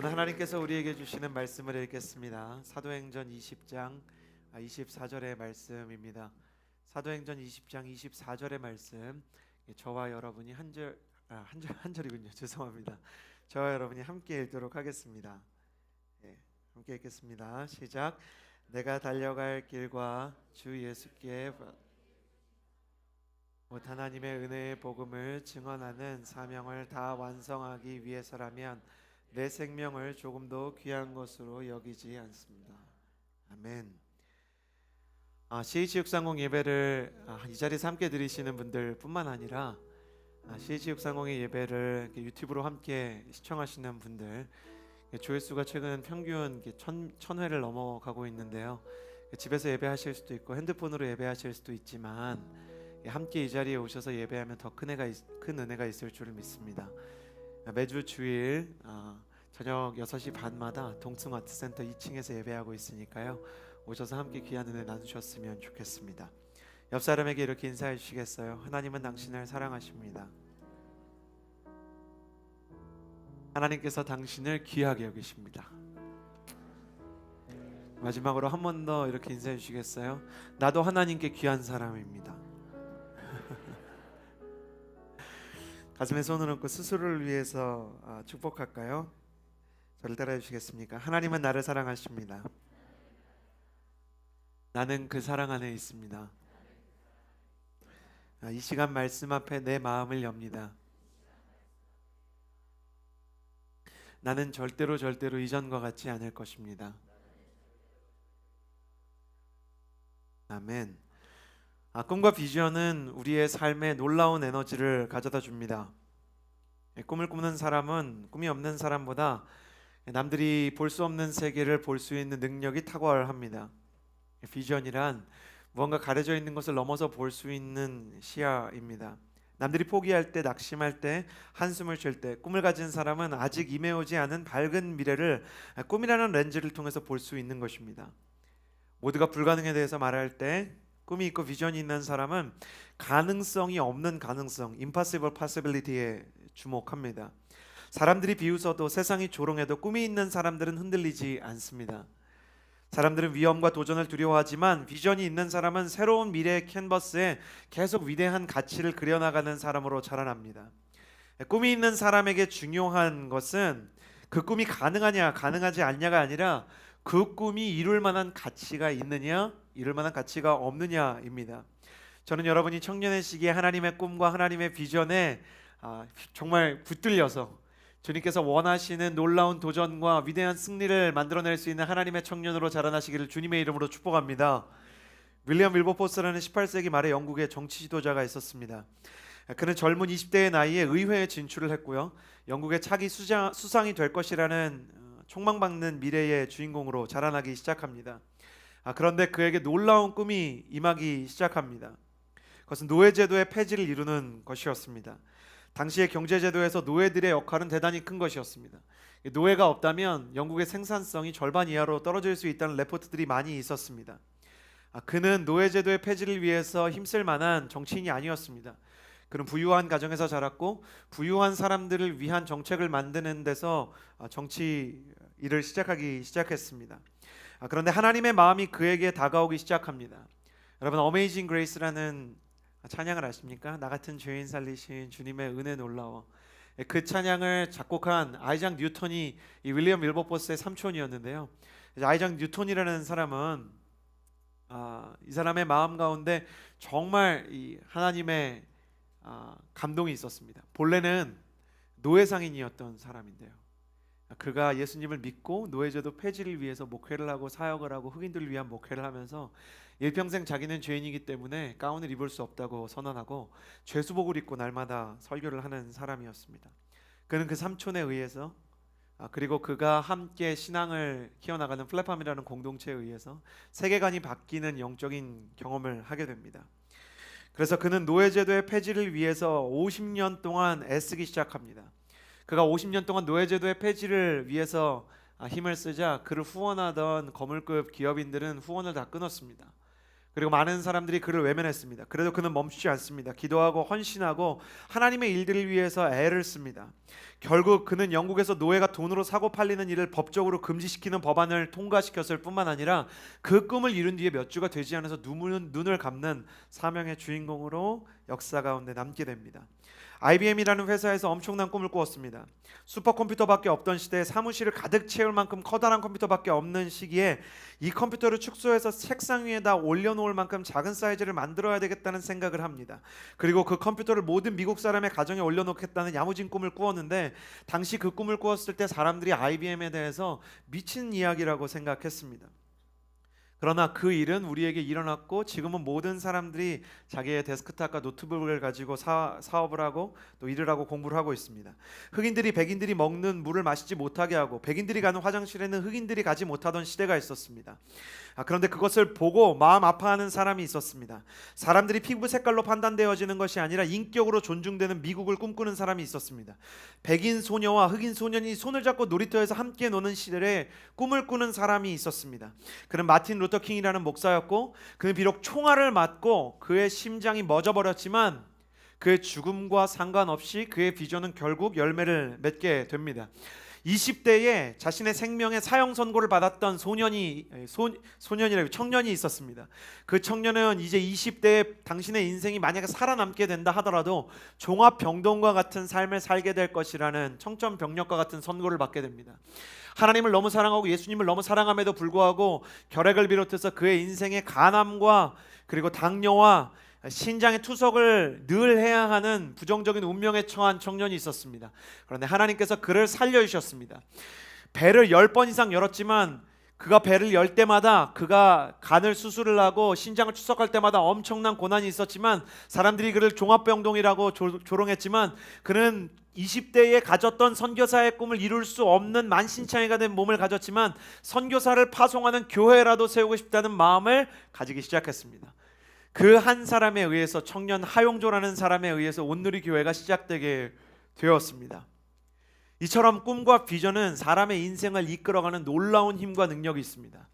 오늘 하나님께서 우리에게 주시는 말씀을 읽겠습니다. 사도행전 20장 24절의 말씀입니다. 사도행전 20장 24절의 말씀. 저와 여러분이 한 절이군요. 죄송합니다. 저와 여러분이 함께 읽도록 하겠습니다. 함께 읽겠습니다. 시작. 내가 달려갈 길과 주 예수께 곧 하나님의 은혜의 복음을 증언하는 사명을 다 완성하기 위해서라면 내 생명을 조금도 귀한 것으로 여기지 않습니다. 아멘. CH630 예배를 이 자리에서 함께 드리시는 분들 뿐만 아니라 CH630의 예배를 유튜브로 함께 시청하시는 분들, 조회수가 최근 평균 1000회를 넘어가고 있는데요. 집에서 예배하실 수도 있고 핸드폰으로 예배하실 수도 있지만 함께 이 자리에 오셔서 예배하면 더 큰 은혜가 있을 줄을 믿습니다. 매주 주일 저녁 6시 반마다 동층 아트센터 2층에서 예배하고 있으니까요. 오셔서 함께 귀한 은혜 나누셨으면 좋겠습니다. 옆 사람에게 이렇게 인사해 주시겠어요? 하나님은 당신을 사랑하십니다. 하나님께서 당신을 귀하게 여기십니다. 마지막으로 한 번 더 이렇게 인사해 주시겠어요? 나도 하나님께 귀한 사람입니다. 가슴에 손을 얹고 스스로를 위해서 축복할까요? 저를 따라해 주시겠습니까? 하나님은 나를 사랑하십니다. 나는 그 사랑 안에 있습니다. 이 시간 말씀 앞에 내 마음을 엽니다. 나는 절대로 이전과 같지 않을 것입니다. 아멘. 꿈과 비전은 우리의 삶에 놀라운 에너지를 가져다 줍니다. 꿈을 꾸는 사람은 꿈이 없는 사람보다 남들이 볼 수 없는 세계를 볼 수 있는 능력이 탁월합니다. 비전이란 무언가 가려져 있는 것을 넘어서 볼 수 있는 시야입니다. 남들이 포기할 때, 낙심할 때, 한숨을 쉴 때 꿈을 가진 사람은 아직 임해오지 않은 밝은 미래를 꿈이라는 렌즈를 통해서 볼 수 있는 것입니다. 모두가 불가능에 대해서 말할 때 꿈이 있고 비전이 있는 사람은 가능성이 없는 가능성, impossible possibility에 주목합니다. 사람들이 비웃어도 세상이 조롱해도 꿈이 있는 사람들은 흔들리지 않습니다. 사람들은 위험과 도전을 두려워하지만 비전이 있는 사람은 새로운 미래의 캔버스에 계속 위대한 가치를 그려나가는 사람으로 자라납니다. 꿈이 있는 사람에게 중요한 것은 그 꿈이 가능하냐 가능하지 않냐가 아니라 그 꿈이 이룰 만한 가치가 있느냐 이룰 만한 가치가 없느냐입니다. 저는 여러분이 청년의 시기에 하나님의 꿈과 하나님의 비전에 정말 붙들려서 주님께서 원하시는 놀라운 도전과 위대한 승리를 만들어낼 수 있는 하나님의 청년으로 자라나시기를 주님의 이름으로 축복합니다. 윌리엄 윌버포스라는 18세기 말에 영국의 정치 지도자가 있었습니다. 그는 젊은 20대의 나이에 의회에 진출을 했고요. 영국의 차기 수상이 될 것이라는 촉망받는 미래의 주인공으로 자라나기 시작합니다. 그런데 그에게 놀라운 꿈이 임하기 시작합니다. 그것은 노예제도의 폐지를 이루는 것이었습니다. 당시의 경제제도에서 노예들의 역할은 대단히 큰 것이었습니다. 노예가 없다면 영국의 생산성이 절반 이하로 떨어질 수 있다는 레포트들이 많이 있었습니다. 그는 노예제도의 폐지를 위해서 힘쓸 만한 정치인이 아니었습니다. 그는 부유한 가정에서 자랐고 부유한 사람들을 위한 정책을 만드는 데서 정치 일을 시작했습니다. 그런데 하나님의 마음이 그에게 다가오기 시작합니다. 여러분, 어메이징 그레이스라는 찬양을 아십니까? 나 같은 죄인 살리신 주님의 은혜 놀라워. 그 찬양을 작곡한 아이작 뉴턴이 이 윌리엄 윌버포스의 삼촌이었는데요. 아이작 뉴턴이라는 사람은 이 사람의 마음 가운데 정말 이 하나님의 감동이 있었습니다. 본래는 노예상인이었던 사람인데요. 그가 예수님을 믿고 노예제도 폐지를 위해서 목회를 하고 사역을 하고 흑인들을 위한 목회를 하면서 일평생 자기는 죄인이기 때문에 가운을 입을 수 없다고 선언하고 죄수복을 입고 날마다 설교를 하는 사람이었습니다. 그는 그 삼촌에 의해서 그리고 그가 함께 신앙을 키워나가는 플랫팜이라는 공동체에 의해서 세계관이 바뀌는 영적인 경험을 하게 됩니다. 그래서 그는 노예제도의 폐지를 위해서 50년 동안 애쓰기 시작합니다. 그가 50년 동안 노예제도의 폐지를 위해서 힘을 쓰자 그를 후원하던 거물급 기업인들은 후원을 다 끊었습니다. 그리고 많은 사람들이 그를 외면했습니다. 그래도 그는 멈추지 않습니다. 기도하고 헌신하고 하나님의 일들을 위해서 애를 씁니다. 결국 그는 영국에서 노예가 돈으로 사고 팔리는 일을 법적으로 금지시키는 법안을 통과시켰을 뿐만 아니라 그 꿈을 이룬 뒤에 몇 주가 되지 않아서 눈을 감는 사명의 주인공으로 역사 가운데 남게 됩니다. IBM이라는 회사에서 엄청난 꿈을 꾸었습니다. 슈퍼컴퓨터밖에 없던 시대에 사무실을 가득 채울 만큼 커다란 컴퓨터밖에 없는 시기에 이 컴퓨터를 축소해서 책상 위에다 올려놓을 만큼 작은 사이즈를 만들어야 되겠다는 생각을 합니다. 그리고 그 컴퓨터를 모든 미국 사람의 가정에 올려놓겠다는 야무진 꿈을 꾸었는데, 당시 그 꿈을 꾸었을 때 사람들이 IBM에 대해서 미친 이야기라고 생각했습니다. 그러나 그 일은 우리에게 일어났고, 지금은 모든 사람들이 자기의 데스크탑과 노트북을 가지고 사업을 하고 또 일을 하고 공부를 하고 있습니다. 흑인들이 백인들이 먹는 물을 마시지 못하게 하고, 백인들이 가는 화장실에는 흑인들이 가지 못하던 시대가 있었습니다. 그런데 그것을 보고 마음 아파하는 사람이 있었습니다. 사람들이 피부 색깔로 판단되어지는 것이 아니라 인격으로 존중되는 미국을 꿈꾸는 사람이 있었습니다. 백인 소녀와 흑인 소년이 손을 잡고 놀이터에서 함께 노는 시대에 꿈을 꾸는 사람이 있었습니다. 그는 마틴 루터 킹이라는 목사였고, 그는 비록 총알을 맞고 그의 심장이 멎어버렸지만 그의 죽음과 상관없이 그의 비전은 결국 열매를 맺게 됩니다. 20대에 자신의 생명의 사형 선고를 받았던 청년이 있었습니다. 그 청년은 이제 20대에 당신의 인생이 만약에 살아남게 된다 하더라도 종합병동과 같은 삶을 살게 될 것이라는 청천벽력과 같은 선고를 받게 됩니다. 하나님을 너무 사랑하고 예수님을 너무 사랑함에도 불구하고 결핵을 비롯해서 그의 인생의 간암과 그리고 당뇨와 신장의 투석을 늘 해야 하는 부정적인 운명에 처한 청년이 있었습니다. 그런데 하나님께서 그를 살려주셨습니다. 배를 10번 이상 열었지만 그가 배를 열 때마다, 그가 간을 수술을 하고 신장을 투석할 때마다 엄청난 고난이 있었지만, 사람들이 그를 종합병동이라고 조롱했지만, 그는 20대에 가졌던 선교사의 꿈을 이룰 수 없는 만신창이가 된 몸을 가졌지만 선교사를 파송하는 교회라도 세우고 싶다는 마음을 가지기 시작했습니다. 그 한 사람에 의해서, 청년 하용조라는 사람에 의해서 온누리 교회가 시작되게 되었습니다. 이처럼 꿈과 비전은 사람의 인생을 이끌어가는 놀라운 힘과 능력이 있습니다.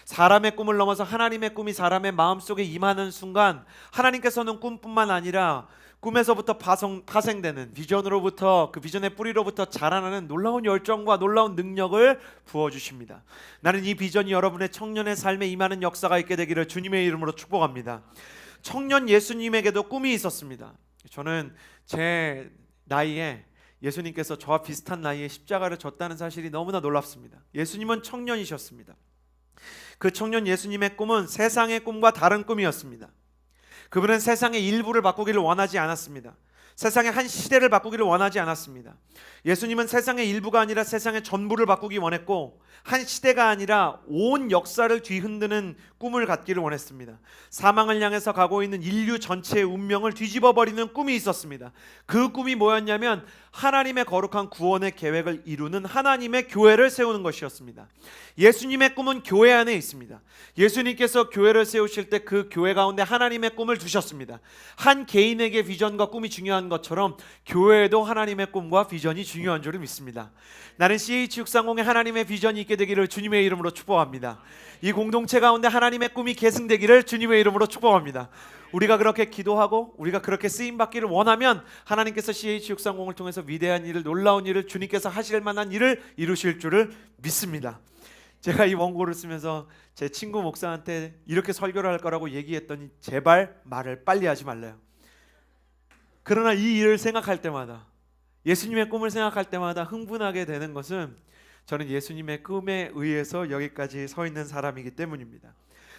사람의 꿈을 넘어서 하나님의 꿈이 사람의 마음속에 임하는 순간, 하나님께서는 꿈뿐만 아니라 꿈에서부터 파생되는 비전으로부터, 그 비전의 뿌리로부터 자라나는 놀라운 열정과 놀라운 능력을 부어주십니다. 나는 이 비전이 여러분의 청년의 삶에 임하는 역사가 있게 되기를 주님의 이름으로 축복합니다. 청년 예수님에게도 꿈이 있었습니다. 저는 제 나이에 예수님께서 저와 비슷한 나이에 십자가를 졌다는 사실이 너무나 놀랍습니다. 예수님은 청년이셨습니다. 그 청년 예수님의 꿈은 세상의 꿈과 다른 꿈이었습니다. 그분은 세상의 일부를 바꾸기를 원하지 않았습니다. 세상의 한 시대를 바꾸기를 원하지 않았습니다. 예수님은 세상의 일부가 아니라 세상의 전부를 바꾸기 원했고, 한 시대가 아니라 온 역사를 뒤흔드는 꿈을 갖기를 원했습니다. 사망을 향해서 가고 있는 인류 전체의 운명을 뒤집어버리는 꿈이 있었습니다. 그 꿈이 뭐였냐면 하나님의 거룩한 구원의 계획을 이루는 하나님의 교회를 세우는 것이었습니다. 예수님의 꿈은 교회 안에 있습니다. 예수님께서 교회를 세우실 때 그 교회 가운데 하나님의 꿈을 두셨습니다. 한 개인에게 비전과 꿈이 중요한 것처럼 교회에도 하나님의 꿈과 비전이 중요한 줄 믿습니다. 나는 CH630에 하나님의 비전이 있게 되기를 주님의 이름으로 축복합니다. 이 공동체 가운데 하나님의 꿈이 계승되기를 주님의 이름으로 축복합니다. 우리가 그렇게 기도하고 우리가 그렇게 쓰임받기를 원하면 하나님께서 CH630을 통해서 위대한 일을, 놀라운 일을, 주님께서 하실 만한 일을 이루실 줄을 믿습니다. 제가 이 원고를 쓰면서 제 친구 목사한테 이렇게 설교를 할 거라고 얘기했더니 제발 말을 빨리 하지 말래요. 그러나 이 일을 생각할 때마다, 예수님의 꿈을 생각할 때마다 흥분하게 되는 것은 저는 예수님의 꿈에 의해서 여기까지 서 있는 사람이기 때문입니다.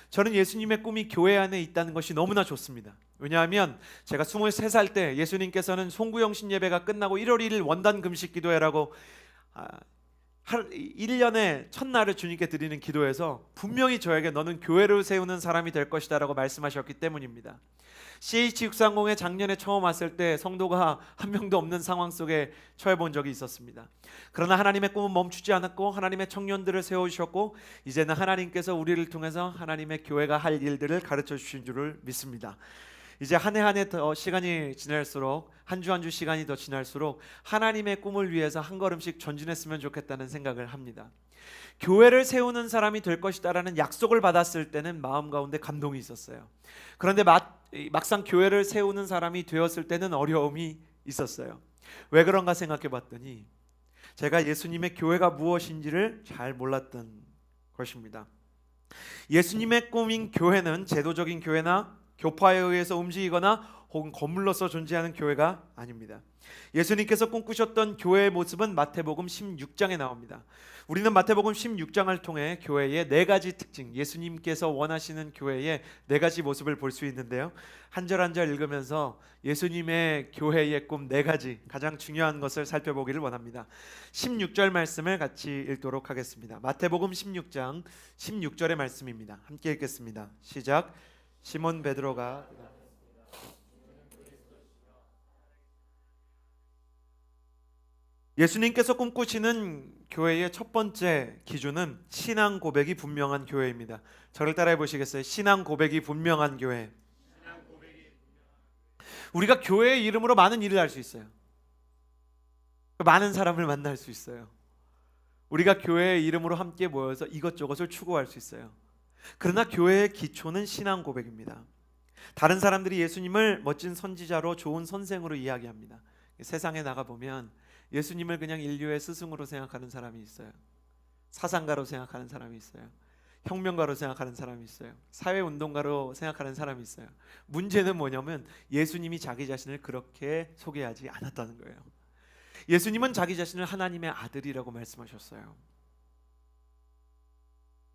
저는 예수님의 꿈이 교회 안에 있다는 것이 너무나 좋습니다. 왜냐하면 제가 23살 때 예수님께서는 송구영신 예배가 끝나고 1월 1일 원단 금식 기도회라고 1년의 첫날을 주님께 드리는 기도에서 분명히 저에게 너는 교회를 세우는 사람이 될 것이다 라고 말씀하셨기 때문입니다. CH630에 작년에 처음 왔을 때 성도가 한 명도 없는 상황 속에 처해 본 적이 있었습니다. 그러나 하나님의 꿈은 멈추지 않았고 하나님의 청년들을 세워주셨고, 이제는 하나님께서 우리를 통해서 하나님의 교회가 할 일들을 가르쳐 주신 줄을 믿습니다. 이제 한 해 한 해 더 시간이 지날수록 한 주 한 주 시간이 더 지날수록 하나님의 꿈을 위해서 한 걸음씩 전진했으면 좋겠다는 생각을 합니다. 교회를 세우는 사람이 될 것이다라는 약속을 받았을 때는 마음 가운데 감동이 있었어요. 그런데 막상 교회를 세우는 사람이 되었을 때는 어려움이 있었어요. 왜 그런가 생각해 봤더니 제가 예수님의 교회가 무엇인지를 잘 몰랐던 것입니다. 예수님의 꿈인 교회는 제도적인 교회나 교파에 의해서 움직이거나 혹은 거물로서 존재하는 교회가 아닙니다. 예수님께서 꿈꾸셨던 교회의 모습은 마태복음 16장에 나옵니다. 우리는 마태복음 16장을 통해 교회의 네 가지 특징, 예수님께서 원하시는 교회의 네 가지 모습을 볼 수 있는데요. 한 절 한 절 읽으면서 예수님의 교회의 꿈 네 가지 가장 중요한 것을 살펴보기를 원합니다. 16절 말씀을 같이 읽도록 하겠습니다. 마태복음 16장 16절의 말씀입니다. 함께 읽겠습니다. 시작. 시몬 베드로가 예수님께서 꿈꾸시는 교회의 첫 번째 기준은 신앙 고백이 분명한 교회입니다. 저를 따라해 보시겠어요? 신앙 고백이 분명한 교회. 우리가 교회의 이름으로 많은 일을 할 수 있어요. 많은 사람을 만날 수 있어요. 우리가 교회의 이름으로 함께 모여서 이것저것을 추구할 수 있어요. 그러나 교회의 기초는 신앙 고백입니다. 다른 사람들이 예수님을 멋진 선지자로 좋은 선생으로 이야기합니다. 세상에 나가보면 예수님을 그냥 인류의 스승으로 생각하는 사람이 있어요. 사상가로 생각하는 사람이 있어요. 혁명가로 생각하는 사람이 있어요. 사회운동가로 생각하는 사람이 있어요. 문제는 뭐냐면 예수님이 자기 자신을 그렇게 소개하지 않았다는 거예요. 예수님은 자기 자신을 하나님의 아들이라고 말씀하셨어요.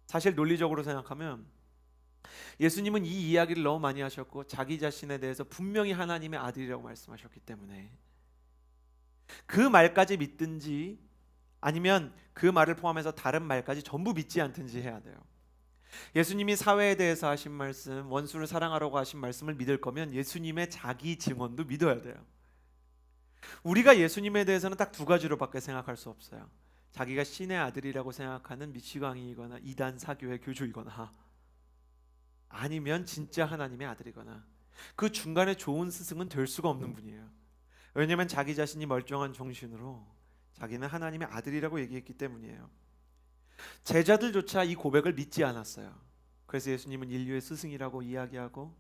사실 논리적으로 생각하면 예수님은 이 이야기를 너무 많이 하셨고 자기 자신에 대해서 분명히 하나님의 아들이라고 말씀하셨기 때문에 그 말까지 믿든지 아니면 그 말을 포함해서 다른 말까지 전부 믿지 않든지 해야 돼요. 예수님이 사회에 대해서 하신 말씀, 원수를 사랑하라고 하신 말씀을 믿을 거면 예수님의 자기 증언도 믿어야 돼요. 우리가 예수님에 대해서는 딱 두 가지로밖에 생각할 수 없어요. 자기가 신의 아들이라고 생각하는 미치광이거나 이단 사교의 교주이거나 아니면 진짜 하나님의 아들이거나 그 중간에 좋은 스승은 될 수가 없는 분이에요. 왜냐하면 자기 자신이 멀쩡한 정신으로 자기는 하나님의 아들이라고 얘기했기 때문이에요. 제자들조차 이 고백을 믿지 않았어요. 그래서 예수님은 인류의 스승이라고 이야기하고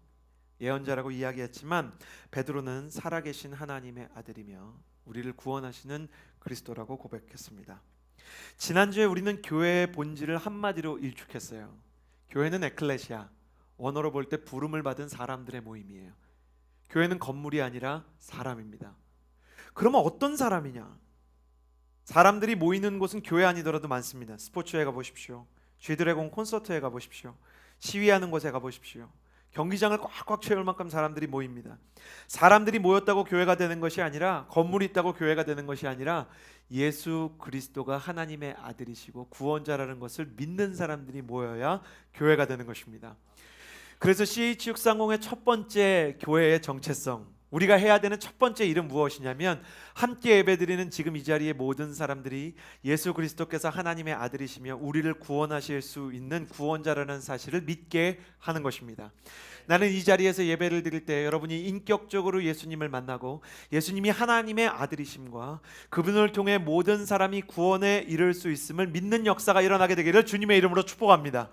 예언자라고 이야기했지만 베드로는 살아계신 하나님의 아들이며 우리를 구원하시는 그리스도라고 고백했습니다. 지난주에 우리는 교회의 본질을 한마디로 일축했어요. 교회는 에클레시아, 원어로 볼 때 부름을 받은 사람들의 모임이에요. 교회는 건물이 아니라 사람입니다. 그러면 어떤 사람이냐? 사람들이 모이는 곳은 교회 아니더라도 많습니다. 스포츠에 가보십시오. G드래곤 콘서트에 가보십시오. 시위하는 곳에 가보십시오. 경기장을 꽉꽉 채울 만큼 사람들이 모입니다. 사람들이 모였다고 교회가 되는 것이 아니라, 건물이 있다고 교회가 되는 것이 아니라 예수 그리스도가 하나님의 아들이시고 구원자라는 것을 믿는 사람들이 모여야 교회가 되는 것입니다. 그래서 CH630의 첫 번째 교회의 정체성, 우리가 해야 되는 첫 번째 일은 무엇이냐면 함께 예배드리는 지금 이 자리의 모든 사람들이 예수 그리스도께서 하나님의 아들이시며 우리를 구원하실 수 있는 구원자라는 사실을 믿게 하는 것입니다. 나는 이 자리에서 예배를 드릴 때 여러분이 인격적으로 예수님을 만나고 예수님이 하나님의 아들이심과 그분을 통해 모든 사람이 구원에 이를 수 있음을 믿는 역사가 일어나게 되기를 주님의 이름으로 축복합니다.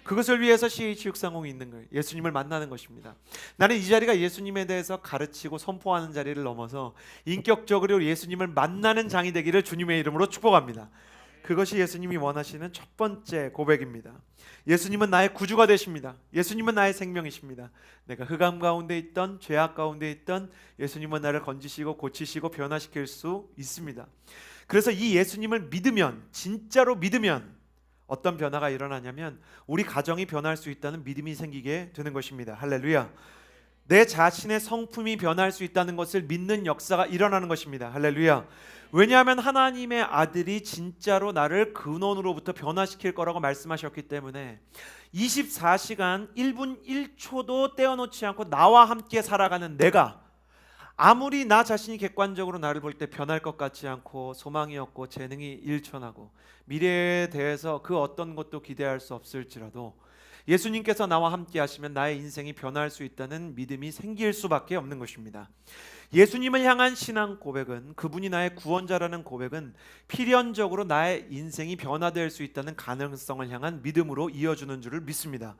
그것을 위해서 CH630이 있는 거예요. 예수님을 만나는 것입니다. 나는 이 자리가 예수님에 대해서 가르치고 선포하는 자리를 넘어서 인격적으로 예수님을 만나는 장이 되기를 주님의 이름으로 축복합니다. 그것이 예수님이 원하시는 첫 번째 고백입니다. 예수님은 나의 구주가 되십니다. 예수님은 나의 생명이십니다. 내가 흑암 가운데 있던 죄악 가운데 있던 예수님은 나를 건지시고 고치시고 변화시킬 수 있습니다. 그래서 이 예수님을 믿으면, 진짜로 믿으면 어떤 변화가 일어나냐면 우리 가정이 변할 수 있다는 믿음이 생기게 되는 것입니다. 할렐루야. 내 자신의 성품이 변할 수 있다는 것을 믿는 역사가 일어나는 것입니다. 할렐루야. 왜냐하면 하나님의 아들이 진짜로 나를 근원으로부터 변화시킬 거라고 말씀하셨기 때문에 24시간 1분 1초도 떼어놓지 않고 나와 함께 살아가는 내가 아무리 나 자신이 객관적으로 나를 볼 때 변할 것 같지 않고 소망이 없고 재능이 일천하고 미래에 대해서 그 어떤 것도 기대할 수 없을지라도 예수님께서 나와 함께 하시면 나의 인생이 변할 수 있다는 믿음이 생길 수밖에 없는 것입니다. 예수님을 향한 신앙 고백은, 그분이 나의 구원자라는 고백은 필연적으로 나의 인생이 변화될 수 있다는 가능성을 향한 믿음으로 이어주는 줄을 믿습니다.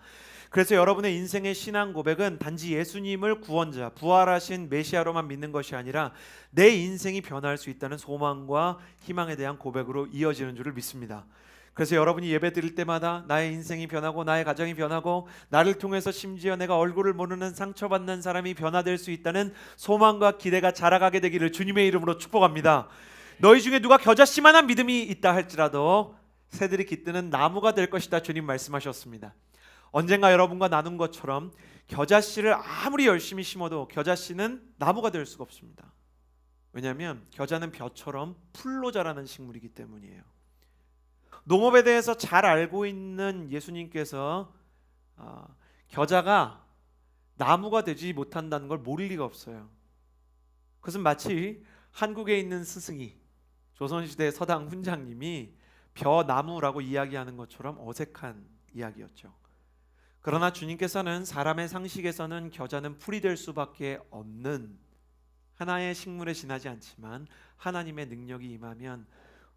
그래서 여러분의 인생의 신앙 고백은 단지 예수님을 구원자, 부활하신 메시아로만 믿는 것이 아니라 내 인생이 변할 수 있다는 소망과 희망에 대한 고백으로 이어지는 줄을 믿습니다. 그래서 여러분이 예배 드릴 때마다 나의 인생이 변하고 나의 가정이 변하고 나를 통해서 심지어 내가 얼굴을 모르는 상처받는 사람이 변화될 수 있다는 소망과 기대가 자라가게 되기를 주님의 이름으로 축복합니다. 너희 중에 누가 겨자씨만한 믿음이 있다 할지라도 새들이 깃드는 나무가 될 것이다, 주님 말씀하셨습니다. 언젠가 여러분과 나눈 것처럼 겨자씨를 아무리 열심히 심어도 겨자씨는 나무가 될 수가 없습니다. 왜냐하면 겨자는 벼처럼 풀로 자라는 식물이기 때문이에요. 농업에 대해서 잘 알고 있는 예수님께서 겨자가 나무가 되지 못한다는 걸 모를 리가 없어요. 그것은 마치 한국에 있는 스승이 조선시대 서당 훈장님이 벼나무라고 이야기하는 것처럼 어색한 이야기였죠. 그러나 주님께서는 사람의 상식에서는 겨자는 풀이 될 수밖에 없는 하나의 식물에 지나지 않지만 하나님의 능력이 임하면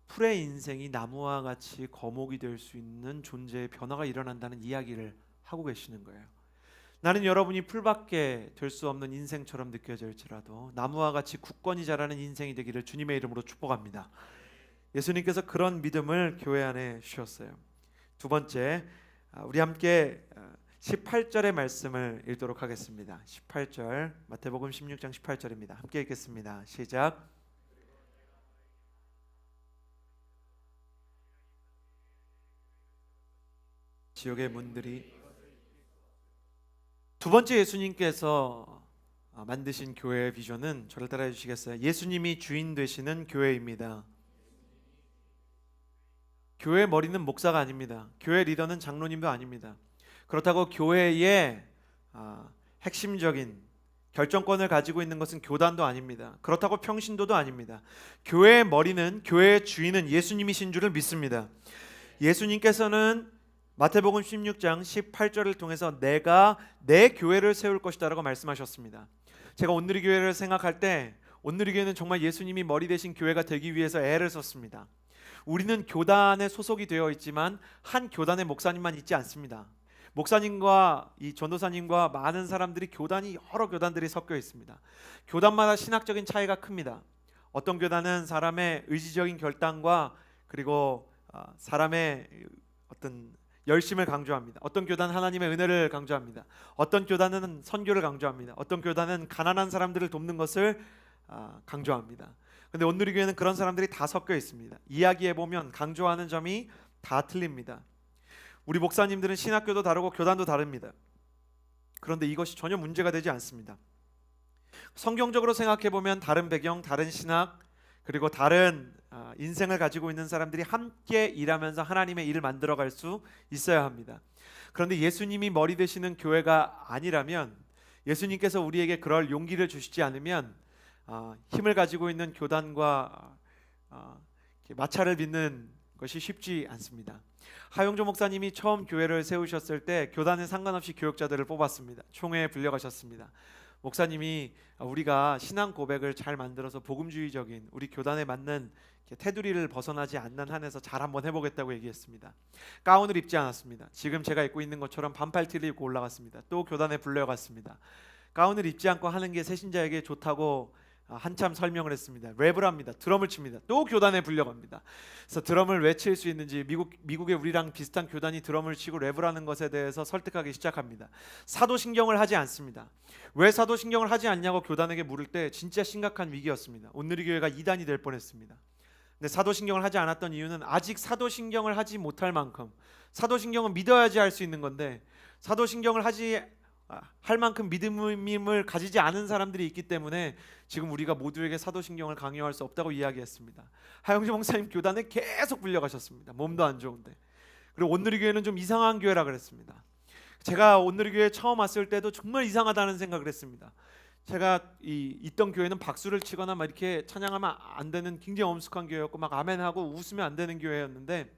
풀의 인생이 나무와 같이 거목이 될 수 있는 존재의 변화가 일어난다는 이야기를 하고 계시는 거예요. 나는 여러분이 풀밖에 될 수 없는 인생처럼 느껴질지라도 나무와 같이 굳건히 자라는 인생이 되기를 주님의 이름으로 축복합니다. 예수님께서 그런 믿음을 교회 안에 주셨어요. 두 번째, 우리 함께 18절의 말씀을 읽도록 하겠습니다. 18절, 마태복음 16장 18절입니다. 함께 읽겠습니다. 시작. 지옥의 문들이. 두 번째 예수님께서 만드신 교회의 비전은, 저를 따라해 주시겠어요? 예수님이 주인 되시는 교회입니다. 교회의 머리는 목사가 아닙니다. 교회 리더는 장로님도 아닙니다. 그렇다고 교회의 핵심적인 결정권을 가지고 있는 것은 교단도 아닙니다. 그렇다고 평신도도 아닙니다. 교회의 머리는, 교회의 주인은 예수님이신 줄을 믿습니다. 예수님께서는 마태복음 16장 18절을 통해서 내가 내 교회를 세울 것이다 라고 말씀하셨습니다. 제가 온누리 교회를 생각할 때 온누리 교회는 정말 예수님이 머리 되신 교회가 되기 위해서 애를 썼습니다. 우리는 교단에 소속이 되어 있지만 한 교단의 목사님만 있지 않습니다. 목사님과 이 전도사님과 많은 사람들이, 교단이 여러 교단들이 섞여 있습니다. 교단마다 신학적인 차이가 큽니다. 어떤 교단은 사람의 의지적인 결단과 그리고 사람의 어떤 열심을 강조합니다. 어떤 교단은 하나님의 은혜를 강조합니다. 어떤 교단은 선교를 강조합니다. 어떤 교단은 가난한 사람들을 돕는 것을 강조합니다. 근데 온누리 교회는 그런 사람들이 다 섞여 있습니다. 이야기해 보면 강조하는 점이 다 틀립니다. 우리 목사님들은 신학교도 다르고 교단도 다릅니다. 그런데 이것이 전혀 문제가 되지 않습니다. 성경적으로 생각해 보면 다른 배경, 다른 신학, 그리고 다른 인생을 가지고 있는 사람들이 함께 일하면서 하나님의 일을 만들어갈 수 있어야 합니다. 그런데 예수님이 머리 되시는 교회가 아니라면, 예수님께서 우리에게 그럴 용기를 주시지 않으면 힘을 가지고 있는 교단과 마찰을 빚는 것이 쉽지 않습니다. 하용조 목사님이 처음 교회를 세우셨을 때 교단에 상관없이 교역자들을 뽑았습니다. 총회에 불려가셨습니다. 목사님이 우리가 신앙 고백을 잘 만들어서 복음주의적인 우리 교단에 맞는 테두리를 벗어나지 않는 한에서 잘 한번 해보겠다고 얘기했습니다. 가운을 입지 않았습니다. 지금 제가 입고 있는 것처럼 반팔티를 입고 올라갔습니다. 또 교단에 불려갔습니다. 가운을 입지 않고 하는 게 새신자에게 좋다고 한참 설명을 했습니다. 랩을 합니다. 드럼을 칩니다. 또 교단에 불려갑니다. 그래서 드럼을 왜 칠 수 있는지, 미국의 우리랑 비슷한 교단이 드럼을 치고 랩을 하는 것에 대해서 설득하기 시작합니다. 사도신경을 하지 않습니다. 왜 사도신경을 하지 않냐고 교단에게 물을 때 진짜 심각한 위기였습니다. 온누리 교회가 이단이 될 뻔했습니다. 근데 사도신경을 하지 않았던 이유는 아직 사도신경을 하지 못할 만큼, 사도신경은 믿어야지 할 수 있는 건데 사도신경을 할 만큼 믿음을 가지지 않은 사람들이 있기 때문에 지금 우리가 모두에게 사도신경을 강요할 수 없다고 이야기했습니다. 하영주 목사님 교단에 계속 불려가셨습니다. 몸도 안 좋은데. 그리고 온누리 교회는 좀 이상한 교회라 그랬습니다. 제가 온누리 교회 처음 왔을 때도 정말 이상하다는 생각을 했습니다. 제가 있던 교회는 박수를 치거나 막 이렇게 찬양하면 안 되는 굉장히 엄숙한 교회였고 막 아멘하고 웃으면 안 되는 교회였는데,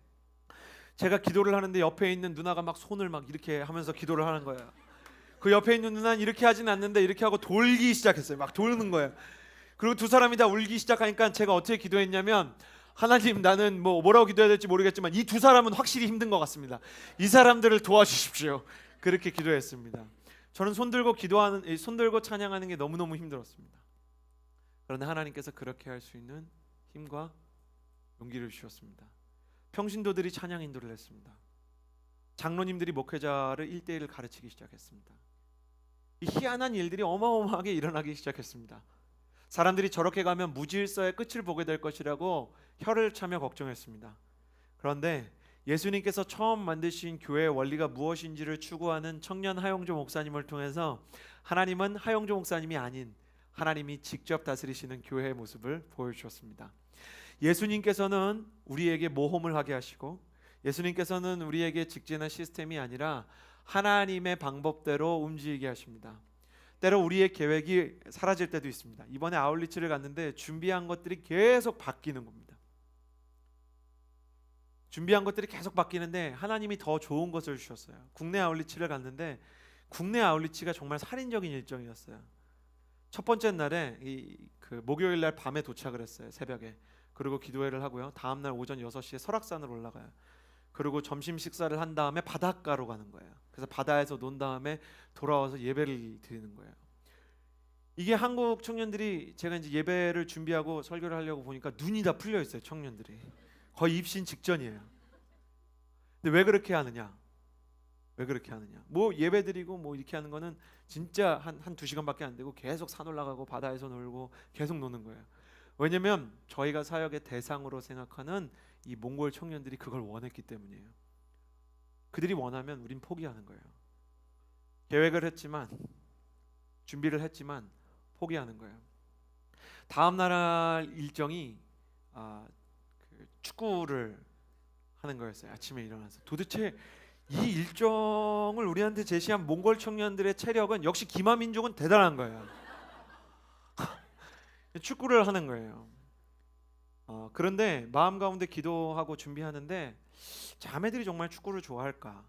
제가 기도를 하는데 옆에 있는 누나가 막 손을 막 이렇게 하면서 기도를 하는 거예요. 그 옆에 있는 누나는 이렇게 하진 않는데 이렇게 하고 돌기 시작했어요. 막 돌는 거예요. 그리고 두 사람이 다 울기 시작하니까 제가 어떻게 기도했냐면, 하나님, 나는 뭐라고 기도해야 될지 모르겠지만 이 두 사람은 확실히 힘든 것 같습니다. 이 사람들을 도와주십시오. 그렇게 기도했습니다. 저는 손 들고 찬양하는 게 너무너무 힘들었습니다. 그런데 하나님께서 그렇게 할 수 있는 힘과 용기를 주셨습니다. 평신도들이 찬양 인도를 했습니다. 장로님들이 목회자를 1대1 가르치기 시작했습니다. 이 희한한 일들이 어마어마하게 일어나기 시작했습니다. 사람들이 저렇게 가면 무질서의 끝을 보게 될 것이라고 혀를 차며 걱정했습니다. 그런데 예수님께서 처음 만드신 교회의 원리가 무엇인지를 추구하는 청년 하용조 목사님을 통해서 하나님은 하용조 목사님이 아닌 하나님이 직접 다스리시는 교회의 모습을 보여주셨습니다. 예수님께서는 우리에게 모험을 하게 하시고, 예수님께서는 우리에게 직진한 시스템이 아니라 하나님의 방법대로 움직이게 하십니다. 때로 우리의 계획이 사라질 때도 있습니다. 이번에 아울리치를 갔는데 준비한 것들이 계속 바뀌는 겁니다. 준비한 것들이 계속 바뀌는데 하나님이 더 좋은 것을 주셨어요. 국내 아울리치를 갔는데 국내 아울리치가 정말 살인적인 일정이었어요. 첫 번째 날에 그 목요일 날 밤에 도착을 했어요. 새벽에. 그리고 기도회를 하고요. 다음 날 오전 6시에 설악산으로 올라가요. 그리고 점심 식사를 한 다음에 바닷가로 가는 거예요. 그래서 바다에서 논 다음에 돌아와서 예배를 드리는 거예요. 이게 한국 청년들이, 제가 이제 예배를 준비하고 설교를 하려고 보니까 눈이 다 풀려 있어요. 청년들이 거의 입신 직전이에요. 근데 왜 그렇게 하느냐? 왜 그렇게 하느냐? 뭐 예배 드리고 뭐 이렇게 하는 거는 진짜 한 2시간밖에 안 되고 계속 산 올라가고 바다에서 놀고 계속 노는 거예요. 왜냐면 저희가 사역의 대상으로 생각하는 이 몽골 청년들이 그걸 원했기 때문이에요. 그들이 원하면 우린 포기하는 거예요. 계획을 했지만, 준비를 했지만 포기하는 거예요. 다음 날 일정이 축구를 하는 거였어요. 아침에 일어나서 도대체 이 일정을 우리한테 제시한 몽골 청년들의 체력은, 역시 기마민족은 대단한 거예요. 축구를 하는 거예요. 그런데 마음 가운데 기도하고 준비하는데 자매들이 정말 축구를 좋아할까?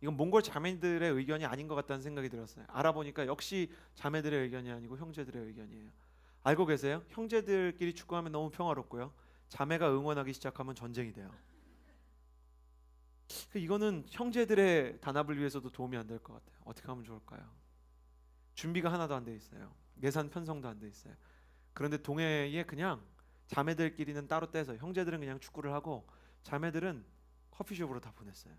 이건 몽골 자매들의 의견이 아닌 것 같다는 생각이 들었어요. 알아보니까 역시 자매들의 의견이 아니고 형제들의 의견이에요. 알고 계세요? 형제들끼리 축구하면 너무 평화롭고요, 자매가 응원하기 시작하면 전쟁이 돼요. 이거는 형제들의 단합을 위해서도 도움이 안 될 것 같아요. 어떻게 하면 좋을까요? 준비가 하나도 안 돼 있어요. 예산 편성도 안 돼 있어요. 그런데 동해에 그냥 자매들끼리는 따로 떼서, 형제들은 그냥 축구를 하고 자매들은 커피숍으로 다 보냈어요.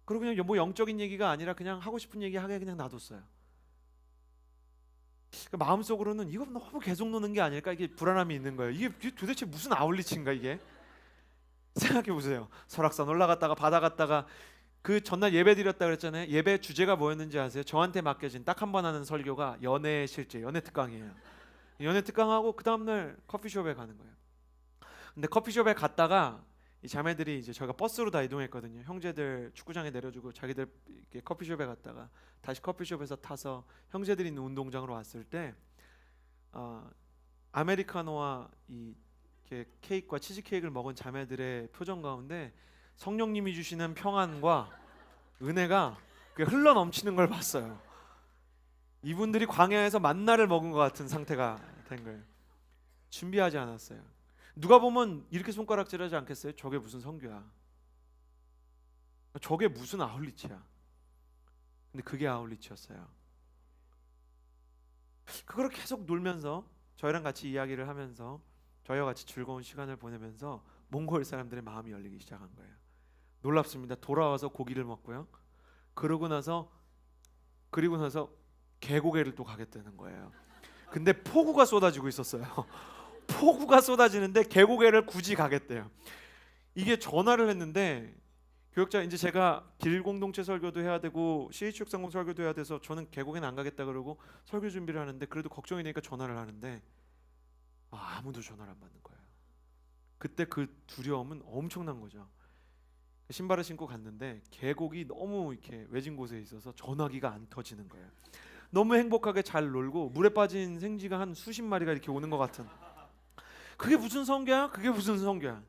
그리고 그냥 뭐 영적인 얘기가 아니라 그냥 하고 싶은 얘기 하게 그냥 놔뒀어요. 마음속으로는 이거 너무 계속 노는 게 아닐까, 이게 불안함이 있는 거예요. 이게 도대체 무슨 아울리치인가 이게? 생각해 보세요. 설악산 올라갔다가 바다 갔다가, 그 전날 예배 드렸다 그랬잖아요. 예배 주제가 뭐였는지 아세요? 저한테 맡겨진 딱 한 번 하는 설교가 연애의 실제, 연애 특강이에요. 연애 특강하고 그 다음날 커피숍에 가는 거예요. 근데 커피숍에 갔다가 이 자매들이, 이제 저희가 버스로 다 이동했거든요. 형제들 축구장에 내려주고 자기들 이렇게 커피숍에 갔다가 다시 커피숍에서 타서 형제들이 있는 운동장으로 왔을 때 아메리카노와 이 케이크와 치즈 케이크를 먹은 자매들의 표정 가운데 성령님이 주시는 평안과 은혜가 흘러 넘치는 걸 봤어요. 이분들이 광야에서 만나를 먹은 것 같은 상태가 된 거예요. 준비하지 않았어요. 누가 보면 이렇게 손가락질하지 않겠어요? 저게 무슨 선교야? 저게 무슨 아울리치야? 근데 그게 아울리치였어요. 그걸 계속 놀면서, 저희랑 같이 이야기를 하면서, 저희와 같이 즐거운 시간을 보내면서 몽골 사람들의 마음이 열리기 시작한 거예요. 놀랍습니다. 돌아와서 고기를 먹고요. 그리고 나서 계곡에를 또 가겠다는 거예요. 근데 폭우가 쏟아지고 있었어요. 폭우가 쏟아지는데 계곡에를 굳이 가겠대요. 이게 전화를 했는데, 교역자, 이제 제가 길 공동체 설교도 해야 되고 CH육상공 설교도 해야 돼서 저는 계곡에는 안 가겠다 그러고 설교 준비를 하는데, 그래도 걱정이 되니까 전화를 하는데 아무도 전화를 안 받는 거예요. 그때 그 두려움은 엄청난 거죠. 신발을 신고 갔는데 계곡이 너무 이렇게 외진 곳에 있어서 전화기가 안 터지는 거예요. 너무 행복하게 잘 놀고 물에 빠진 생쥐가 한 수십 마리가 이렇게 오는 것 같은, 그게 무슨 성교야? 그게 무슨 성교야?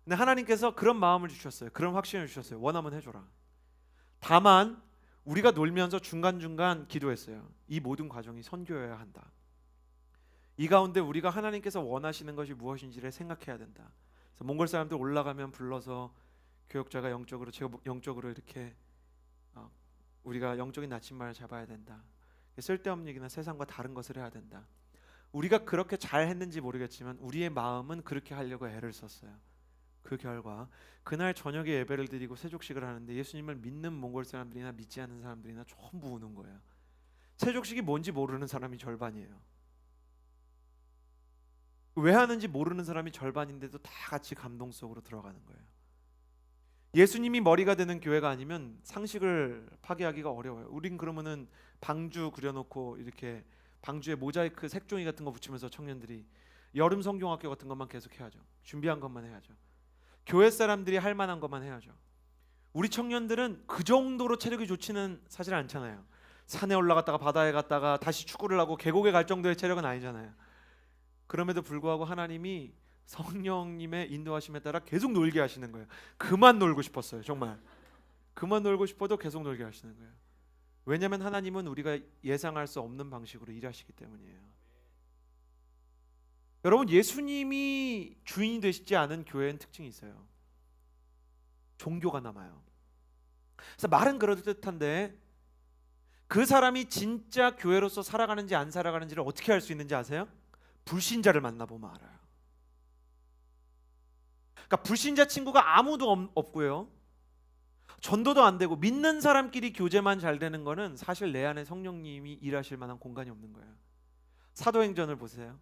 근데 하나님께서 그런 마음을 주셨어요. 그런 확신을 주셨어요. 원하면 해줘라. 다만 우리가 놀면서 중간중간 기도했어요. 이 모든 과정이 선교여야 한다. 이 가운데 우리가 하나님께서 원하시는 것이 무엇인지를 생각해야 된다. 그래서 몽골 사람들 올라가면 불러서 교역자가 영적으로, 제가 영적으로 이렇게 우리가 영적인 나침반을 잡아야 된다. 쓸데없는 얘기나 세상과 다른 것을 해야 된다. 우리가 그렇게 잘 했는지 모르겠지만 우리의 마음은 그렇게 하려고 애를 썼어요. 그 결과 그날 저녁에 예배를 드리고 세족식을 하는데 예수님을 믿는 몽골 사람들이나 믿지 않는 사람들이나 전부 우는 거예요. 세족식이 뭔지 모르는 사람이 절반이에요. 왜 하는지 모르는 사람이 절반인데도 다 같이 감동 속으로 들어가는 거예요. 예수님이 머리가 되는 교회가 아니면 상식을 파괴하기가 어려워요. 우린 그러면은 방주 그려놓고 이렇게 방주에 모자이크 색종이 같은 거 붙이면서 청년들이 여름 성경학교 같은 것만 계속 해야죠. 준비한 것만 해야죠. 교회 사람들이 할 만한 것만 해야죠. 우리 청년들은 그 정도로 체력이 좋지는 사실 않잖아요. 산에 올라갔다가 바다에 갔다가 다시 축구를 하고 계곡에 갈 정도의 체력은 아니잖아요. 그럼에도 불구하고 하나님이 성령님의 인도하심에 따라 계속 놀게 하시는 거예요. 그만 놀고 싶었어요. 정말 그만 놀고 싶어도 계속 놀게 하시는 거예요. 왜냐하면 하나님은 우리가 예상할 수 없는 방식으로 일하시기 때문이에요. 여러분, 예수님이 주인이 되시지 않은 교회는 특징이 있어요. 종교가 남아요. 그래서 말은 그럴듯한데 그 사람이 진짜 교회로서 살아가는지 안 살아가는지를 어떻게 알 수 있는지 아세요? 불신자를 만나보면 알아요. 그러니까 불신자 친구가 아무도 없고요, 전도도 안 되고 믿는 사람끼리 교제만 잘 되는 거는 사실 내 안에 성령님이 일하실 만한 공간이 없는 거예요. 사도행전을 보세요.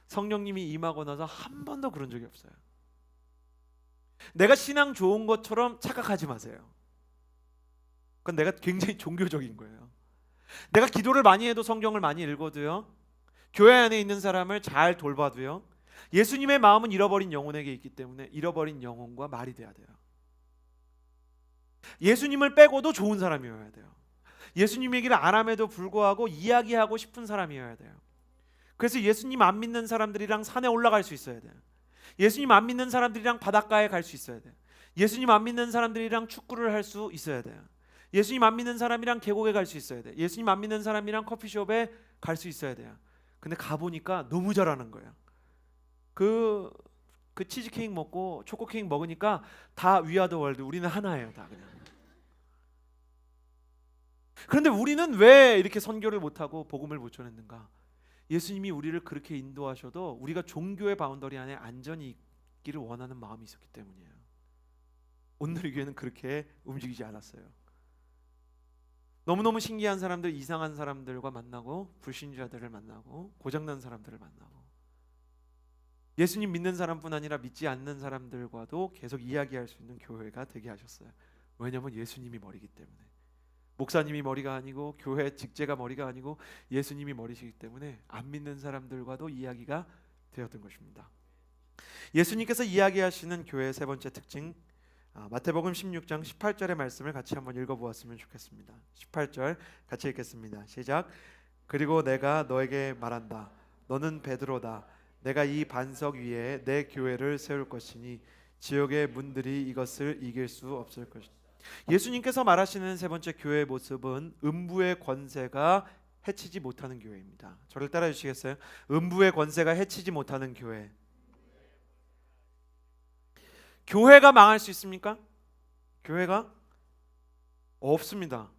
성령님이 임하고 나서 한 번도 그런 적이 없어요. 내가 신앙 좋은 것처럼 착각하지 마세요. 그건 내가 굉장히 종교적인 거예요. 내가 기도를 많이 해도 성경을 많이 읽어도요, 교회 안에 있는 사람을 잘 돌봐도요, 예수님의 마음은 잃어버린 영혼에게 있기 때문에 잃어버린 영혼과 말이 돼야 돼요. 예수님을 빼고도 좋은 사람이어야 돼요. 예수님 얘기를 안 함에도 불구하고 이야기하고 싶은 사람이어야 돼요. 그래서 예수님 안 믿는 사람들이랑 산에 올라갈 수 있어야 돼요. 예수님 안 믿는 사람들이랑 바닷가에 갈 수 있어야 돼요. 예수님 안 믿는 사람들이랑 축구를 할 수 있어야 돼요. 예수님 안 믿는 사람이랑 계곡에 갈 수 있어야 돼요. 예수님 안 믿는 사람이랑 커피숍에 갈 수 있어야 돼요. 근데 가보니까 너무 잘하는 거예요. 그 치즈케이크 먹고 초코 케이크 먹으니까 다 위아더 월드, 우리는 하나예요. 다 그냥. 그런데 우리는 왜 이렇게 선교를 못하고 복음을 못 전했는가? 예수님이 우리를 그렇게 인도하셔도 우리가 종교의 바운더리 안에 안전히 있기를 원하는 마음이 있었기 때문이에요. 오늘의 교회는 그렇게 움직이지 않았어요. 너무너무 신기한 사람들, 이상한 사람들과 만나고 불신자들을 만나고 고장난 사람들을 만나고 예수님 믿는 사람뿐 아니라 믿지 않는 사람들과도 계속 이야기할 수 있는 교회가 되게 하셨어요. 왜냐하면 예수님이 머리이기 때문에. 목사님이 머리가 아니고 교회 직제가 머리가 아니고 예수님이 머리시기 때문에 안 믿는 사람들과도 이야기가 되었던 것입니다. 예수님께서 이야기하시는 교회의 세 번째 특징, 마태복음 16장 18절의 말씀을 같이 한번 읽어보았으면 좋겠습니다. 18절 같이 읽겠습니다. 시작. 그리고 내가 너에게 말한다. 너는 베드로다. 내가 이 반석 위에 내 교회를 세울 것이니 지옥의 문들이 이것을 이길 수 없을 것이다. 예수님께서 말하시는 세 번째 교회의 모습은 음부의 권세가 해치지 못하는 교회입니다. 저를 따라 주시겠어요? 음부의 권세가 해치지 못하는 교회. 교회가 망할 수 있습니까? 교회가 없습니다.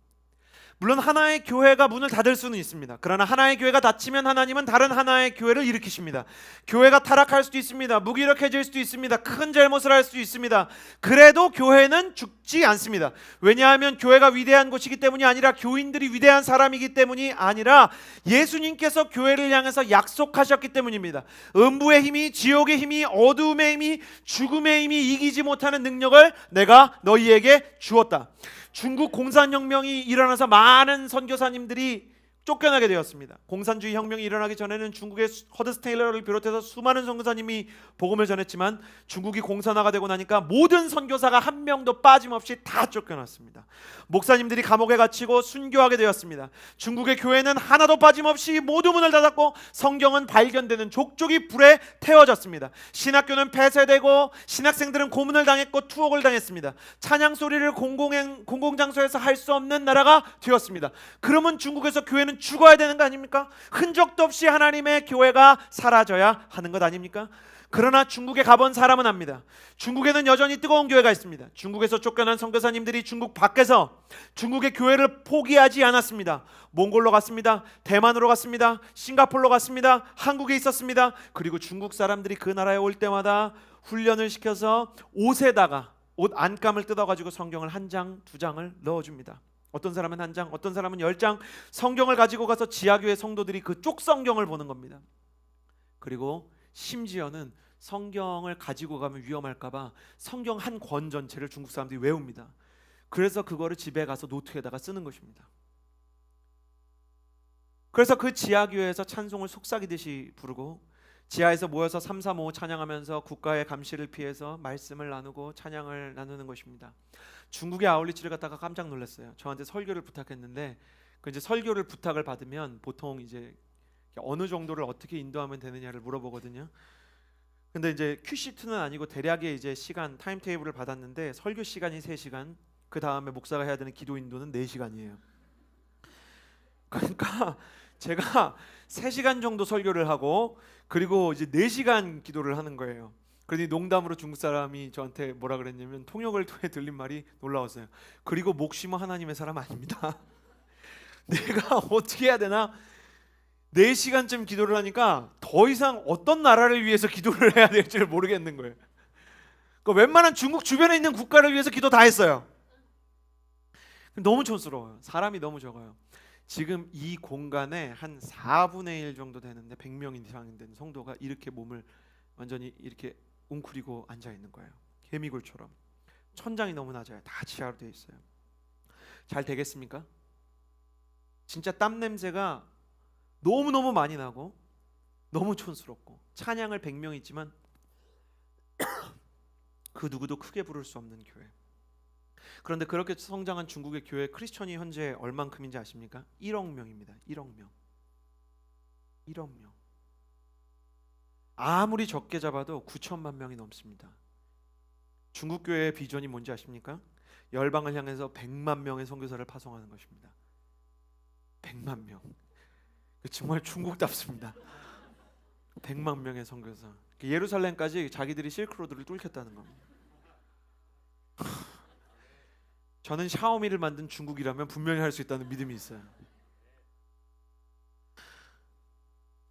물론 하나의 교회가 문을 닫을 수는 있습니다. 그러나 하나의 교회가 닫히면 하나님은 다른 하나의 교회를 일으키십니다. 교회가 타락할 수도 있습니다. 무기력해질 수도 있습니다. 큰 잘못을 할 수도 있습니다. 그래도 교회는 죽지 않습니다. 왜냐하면 교회가 위대한 곳이기 때문이 아니라 교인들이 위대한 사람이기 때문이 아니라 예수님께서 교회를 향해서 약속하셨기 때문입니다. 음부의 힘이, 지옥의 힘이, 어두움의 힘이, 죽음의 힘이 이기지 못하는 능력을 내가 너희에게 주었다. 중국 공산혁명이 일어나서 많은 선교사님들이 쫓겨나게 되었습니다. 공산주의 혁명이 일어나기 전에는 중국의 허드스 테일러를 비롯해서 수많은 선교사님이 복음을 전했지만 중국이 공산화가 되고 나니까 모든 선교사가 한 명도 빠짐없이 다 쫓겨났습니다. 목사님들이 감옥에 갇히고 순교하게 되었습니다. 중국의 교회는 하나도 빠짐없이 모두 문을 닫았고 성경은 발견되는 족족이 불에 태워졌습니다. 신학교는 폐쇄되고 신학생들은 고문을 당했고 투옥을 당했습니다. 찬양 소리를 공공장소에서 할 수 없는 나라가 되었습니다. 그러면 중국에서 교회는 죽어야 되는 거 아닙니까? 흔적도 없이 하나님의 교회가 사라져야 하는 것 아닙니까? 그러나 중국에 가본 사람은 압니다. 중국에는 여전히 뜨거운 교회가 있습니다. 중국에서 쫓겨난 선교사님들이 중국 밖에서 중국의 교회를 포기하지 않았습니다. 몽골로 갔습니다. 대만으로 갔습니다. 싱가포르로 갔습니다. 한국에 있었습니다. 그리고 중국 사람들이 그 나라에 올 때마다 훈련을 시켜서 옷에다가 옷 안감을 뜯어가지고 성경을 한 장, 두 장을 넣어줍니다. 어떤 사람은 한 장, 어떤 사람은 10장 성경을 가지고 가서 지하교회 성도들이 그 쪽 성경을 보는 겁니다. 그리고 심지어는 성경을 가지고 가면 위험할까봐 성경 한 권 전체를 중국 사람들이 외웁니다. 그래서 그거를 집에 가서 노트에다가 쓰는 것입니다. 그래서 그 지하교회에서 찬송을 속삭이듯이 부르고 지하에서 모여서 3, 3, 5 찬양하면서 국가의 감시를 피해서 말씀을 나누고 찬양을 나누는 것입니다. 중국의 아울리치를 갖다가 깜짝 놀랐어요. 저한테 설교를 부탁했는데 그 이제 설교를 부탁을 받으면 보통 이제 어느 정도를 어떻게 인도하면 되느냐를 물어보거든요. 근데 이제 큐시트는 아니고 대략의 이제 시간 타임테이블을 받았는데 설교 시간이 3시간, 그 다음에 목사가 해야 되는 기도 인도는 4시간이에요. 그러니까 제가 3시간 정도 설교를 하고 그리고 이제 4시간 기도를 하는 거예요. 그러니 농담으로 중국 사람이 저한테 뭐라 그랬냐면 통역을 통해 들린 말이 놀라웠어요. 그리고 목 심어 하나님의 사람 아닙니다. 내가 어떻게 해야 되나? 4시간쯤 기도를 하니까 더 이상 어떤 나라를 위해서 기도를 해야 될지를 모르겠는 거예요. 그러니까 웬만한 중국 주변에 있는 국가를 위해서 기도 다 했어요. 너무 촌스러워요. 사람이 너무 적어요. 지금 이 공간에 한 4분의 1 정도 되는데 100명 이상 되는 성도가 이렇게 몸을 완전히 이렇게 웅크리고 앉아 있는 거예요. 개미굴처럼. 천장이 너무 낮아요. 다 지하로 되어 있어요. 잘 되겠습니까? 진짜 땀 냄새가 너무너무 많이 나고 너무 촌스럽고 찬양을 100명 있지만 그 누구도 크게 부를 수 없는 교회. 그런데 그렇게 성장한 중국의 교회 크리스천이 현재 얼만큼인지 아십니까? 1억 명입니다. 1억 명. 1억 명. 아무리 적게 잡아도 9천만 명이 넘습니다. 중국 교회의 비전이 뭔지 아십니까? 열방을 향해서 100만 명의 선교사를 파송하는 것입니다. 100만 명. 정말 중국답습니다. 100만 명의 선교사. 예루살렘까지 자기들이 실크로드를 뚫겠다는 겁니다. 저는 샤오미를 만든 중국이라면 분명히 할 수 있다는 믿음이 있어요.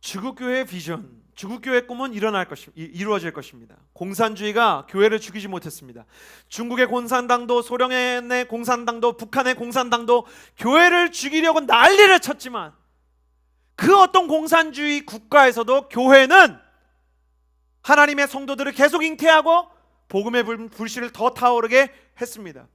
중국교회의 비전, 중국교회의 꿈은 이루어질 것입니다. 공산주의가 교회를 죽이지 못했습니다. 중국의 공산당도, 소련의 공산당도, 북한의 공산당도 교회를 죽이려고 난리를 쳤지만 그 어떤 공산주의 국가에서도 교회는 하나님의 성도들을 계속 잉태하고 복음의 불씨를 더 타오르게 했습니다.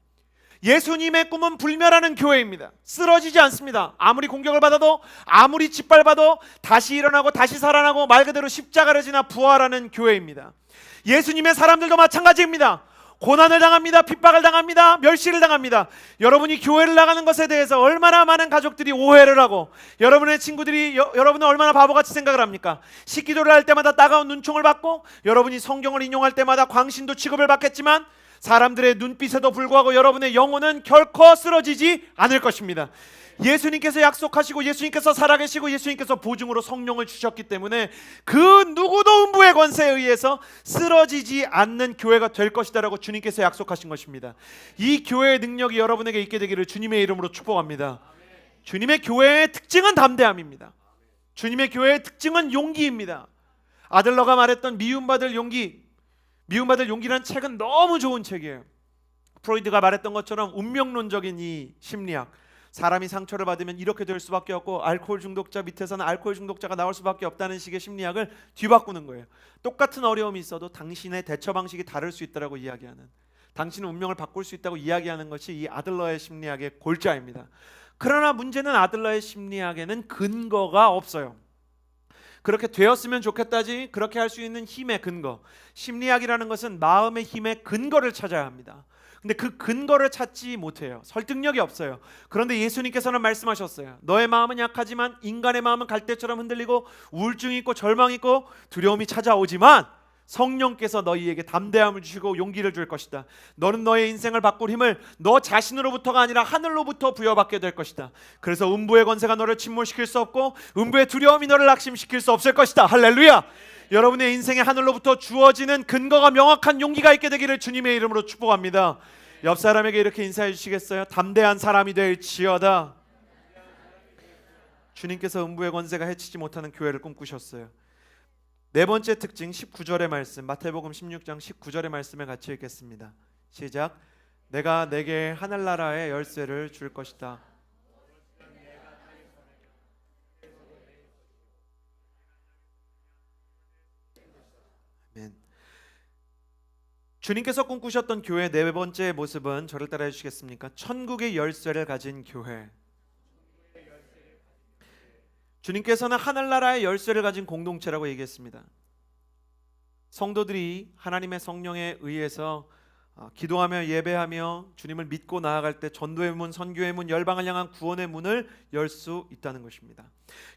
예수님의 꿈은 불멸하는 교회입니다. 쓰러지지 않습니다. 아무리 공격을 받아도, 아무리 짓밟아도 다시 일어나고 다시 살아나고 말 그대로 십자가를 지나 부활하는 교회입니다. 예수님의 사람들도 마찬가지입니다. 고난을 당합니다. 핍박을 당합니다. 멸시를 당합니다. 여러분이 교회를 나가는 것에 대해서 얼마나 많은 가족들이 오해를 하고 여러분의 친구들이 여러분을 얼마나 바보같이 생각을 합니까? 식기도를 할 때마다 따가운 눈총을 받고 여러분이 성경을 인용할 때마다 광신도 취급을 받겠지만 사람들의 눈빛에도 불구하고 여러분의 영혼은 결코 쓰러지지 않을 것입니다. 예수님께서 약속하시고 예수님께서 살아계시고 예수님께서 보증으로 성령을 주셨기 때문에 그 누구도 음부의 권세에 의해서 쓰러지지 않는 교회가 될 것이다라고 주님께서 약속하신 것입니다. 이 교회의 능력이 여러분에게 있게 되기를 주님의 이름으로 축복합니다. 주님의 교회의 특징은 담대함입니다. 주님의 교회의 특징은 용기입니다. 아들러가 말했던 미움받을 용기라는 책은 너무 좋은 책이에요. 프로이드가 말했던 것처럼 운명론적인 이 심리학, 사람이 상처를 받으면 이렇게 될 수밖에 없고 알코올 중독자 밑에서는 알코올 중독자가 나올 수밖에 없다는 식의 심리학을 뒤바꾸는 거예요. 똑같은 어려움이 있어도 당신의 대처 방식이 다를 수 있다라고 이야기하는, 당신은 운명을 바꿀 수 있다고 이야기하는 것이 이 아들러의 심리학의 골자입니다. 그러나 문제는 아들러의 심리학에는 근거가 없어요. 그렇게 되었으면 좋겠다지 그렇게 할 수 있는 힘의 근거. 심리학이라는 것은 마음의 힘의 근거를 찾아야 합니다. 근데 그 근거를 찾지 못해요. 설득력이 없어요. 그런데 예수님께서는 말씀하셨어요. 너의 마음은 약하지만 인간의 마음은 갈대처럼 흔들리고 우울증이 있고 절망이 있고 두려움이 찾아오지만 성령께서 너희에게 담대함을 주시고 용기를 줄 것이다. 너는 너의 인생을 바꿀 힘을 너 자신으로부터가 아니라 하늘로부터 부여받게 될 것이다. 그래서 음부의 권세가 너를 침몰시킬 수 없고 음부의 두려움이 너를 낙심시킬 수 없을 것이다. 할렐루야. 여러분의 인생에 하늘로부터 주어지는 근거가 명확한 용기가 있게 되기를 주님의 이름으로 축복합니다. 옆 사람에게 이렇게 인사해 주시겠어요? 담대한 사람이 될지어다. 주님께서 음부의 권세가 해치지 못하는 교회를 꿈꾸셨어요. 네 번째 특징 19절의 말씀, 마태복음 16장 19절의 말씀을 같이 읽겠습니다. 시작. 내가 내게 하늘나라의 열쇠를 줄 것이다. 아멘. 주님께서 꿈꾸셨던 교회 네 번째 모습은 저를 따라해 주시겠습니까? 천국의 열쇠를 가진 교회. 주님께서는 하늘나라의 열쇠를 가진 공동체라고 얘기했습니다. 성도들이 하나님의 성령에 의해서 기도하며 예배하며 주님을 믿고 나아갈 때 전도의 문, 선교의 문, 열방을 향한 구원의 문을 열 수 있다는 것입니다.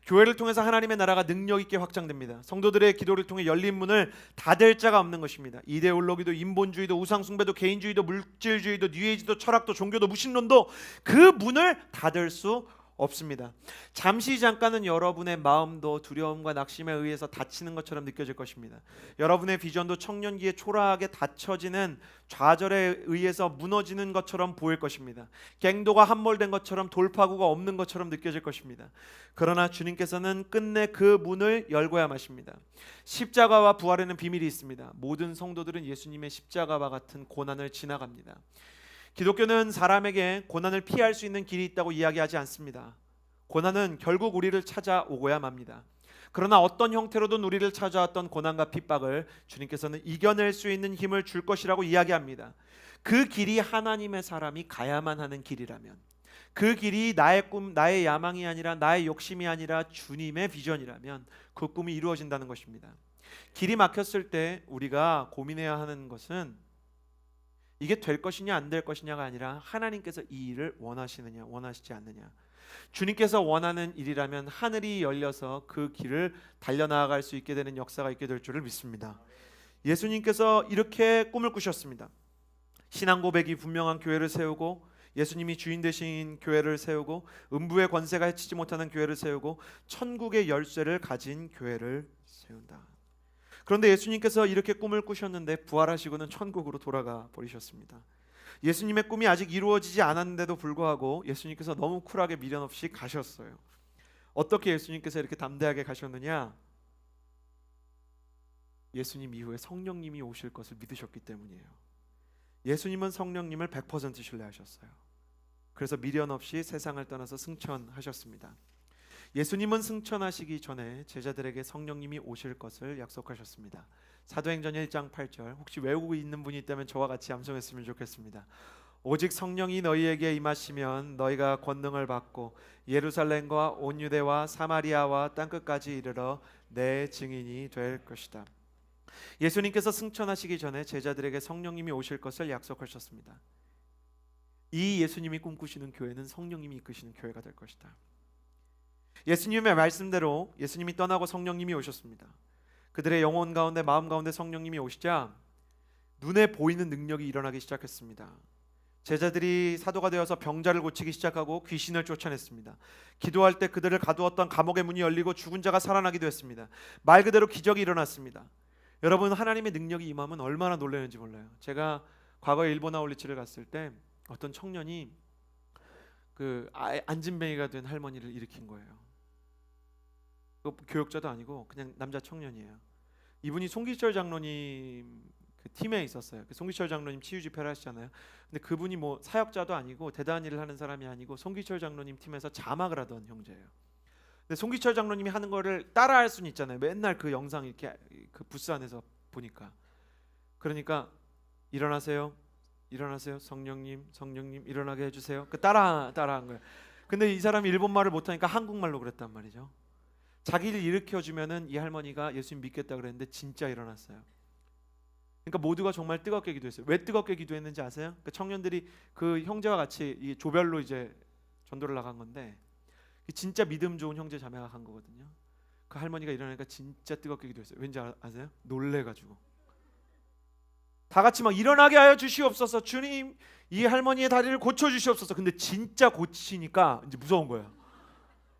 교회를 통해서 하나님의 나라가 능력 있게 확장됩니다. 성도들의 기도를 통해 열린 문을 닫을 자가 없는 것입니다. 이데올로기도 인본주의도 우상숭배도 개인주의도 물질주의도 뉴에이지도 철학도 종교도 무신론도 그 문을 닫을 수 없습니다. 잠시 잠깐은 여러분의 마음도 두려움과 낙심에 의해서 닫히는 것처럼 느껴질 것입니다. 여러분의 비전도 청년기에 초라하게 닫혀지는 좌절에 의해서 무너지는 것처럼 보일 것입니다. 갱도가 함몰된 것처럼 돌파구가 없는 것처럼 느껴질 것입니다. 그러나 주님께서는 끝내 그 문을 열고야 마십니다. 십자가와 부활에는 비밀이 있습니다. 모든 성도들은 예수님의 십자가와 같은 고난을 지나갑니다. 기독교는 사람에게 고난을 피할 수 있는 길이 있다고 이야기하지 않습니다. 고난은 결국 우리를 찾아오고야 맙니다. 그러나 어떤 형태로든 우리를 찾아왔던 고난과 핍박을 주님께서는 이겨낼 수 있는 힘을 줄 것이라고 이야기합니다. 그 길이 하나님의 사람이 가야만 하는 길이라면, 그 길이 나의 꿈, 나의 야망이 아니라 나의 욕심이 아니라 주님의 비전이라면 그 꿈이 이루어진다는 것입니다. 길이 막혔을 때 우리가 고민해야 하는 것은 이게 될 것이냐 안 될 것이냐가 아니라 하나님께서 이 일을 원하시느냐 원하시지 않느냐. 주님께서 원하는 일이라면 하늘이 열려서 그 길을 달려나갈 수 있게 되는 역사가 있게 될 줄을 믿습니다. 예수님께서 이렇게 꿈을 꾸셨습니다. 신앙 고백이 분명한 교회를 세우고 예수님이 주인 되신 교회를 세우고 음부의 권세가 해치지 못하는 교회를 세우고 천국의 열쇠를 가진 교회를 세운다. 그런데 예수님께서 이렇게 꿈을 꾸셨는데 부활하시고는 천국으로 돌아가 버리셨습니다. 예수님의 꿈이 아직 이루어지지 않았는데도 불구하고 예수님께서 너무 쿨하게 미련 없이 가셨어요. 어떻게 예수님께서 이렇게 담대하게 가셨느냐? 예수님 이후에 성령님이 오실 것을 믿으셨기 때문이에요. 예수님은 성령님을 100% 신뢰하셨어요. 그래서 미련 없이 세상을 떠나서 승천하셨습니다. 예수님은 승천하시기 전에 제자들에게 성령님이 오실 것을 약속하셨습니다. 사도행전 1장 8절, 혹시 외우고 있는 분이 있다면 저와 같이 암송했으면 좋겠습니다. 오직 성령이 너희에게 임하시면 너희가 권능을 받고 예루살렘과 온 유대와 사마리아와 땅끝까지 이르러 내 증인이 될 것이다. 예수님께서 승천하시기 전에 제자들에게 성령님이 오실 것을 약속하셨습니다. 이 예수님이 꿈꾸시는 교회는 성령님이 이끄시는 교회가 될 것이다. 예수님의 말씀대로 예수님이 떠나고 성령님이 오셨습니다. 그들의 영혼 가운데 마음 가운데 성령님이 오시자 눈에 보이는 능력이 일어나기 시작했습니다. 제자들이 사도가 되어서 병자를 고치기 시작하고 귀신을 쫓아냈습니다. 기도할 때 그들을 가두었던 감옥의 문이 열리고 죽은 자가 살아나기도 했습니다. 말 그대로 기적이 일어났습니다. 여러분, 하나님의 능력이 임하면 얼마나 놀라는지 몰라요. 제가 과거에 일본 아울리치를 갔을 때 어떤 청년이 그 안진뱅이가 된 할머니를 일으킨 거예요. 교역자도 아니고 그냥 남자 청년이에요. 이분이 송기철 장로님 그 팀에 있었어요. 그 송기철 장로님 치유 집회를 하시잖아요. 근데 그분이 뭐 사역자도 아니고 대단한 일을 하는 사람이 아니고 송기철 장로님 팀에서 자막을 하던 형제예요. 근데 송기철 장로님이 하는 거를 따라할 수는 있잖아요. 맨날 그 영상 이렇게 그 부스 안에서 보니까. 그러니까 일어나세요. 일어나세요. 성령님, 성령님 일어나게 해주세요. 그 따라한 거예요. 근데 이 사람이 일본말을 못하니까 한국말로 그랬단 말이죠. 자기를 일으켜주면은 이 할머니가 예수님 믿겠다 그랬는데 진짜 일어났어요. 그러니까 모두가 정말 뜨겁게 기도했어요. 왜 뜨겁게 기도했는지 아세요? 그 청년들이 그 형제와 같이 이 조별로 이제 전도를 나간 건데 진짜 믿음 좋은 형제 자매가 간 거거든요. 그 할머니가 일어나니까 진짜 뜨겁게 기도했어요. 왠지 아세요? 놀래가지고 다 같이 막 일어나게 하여 주시옵소서. 주님, 이 할머니의 다리를 고쳐 주시옵소서. 근데 진짜 고치니까 이제 무서운 거예요.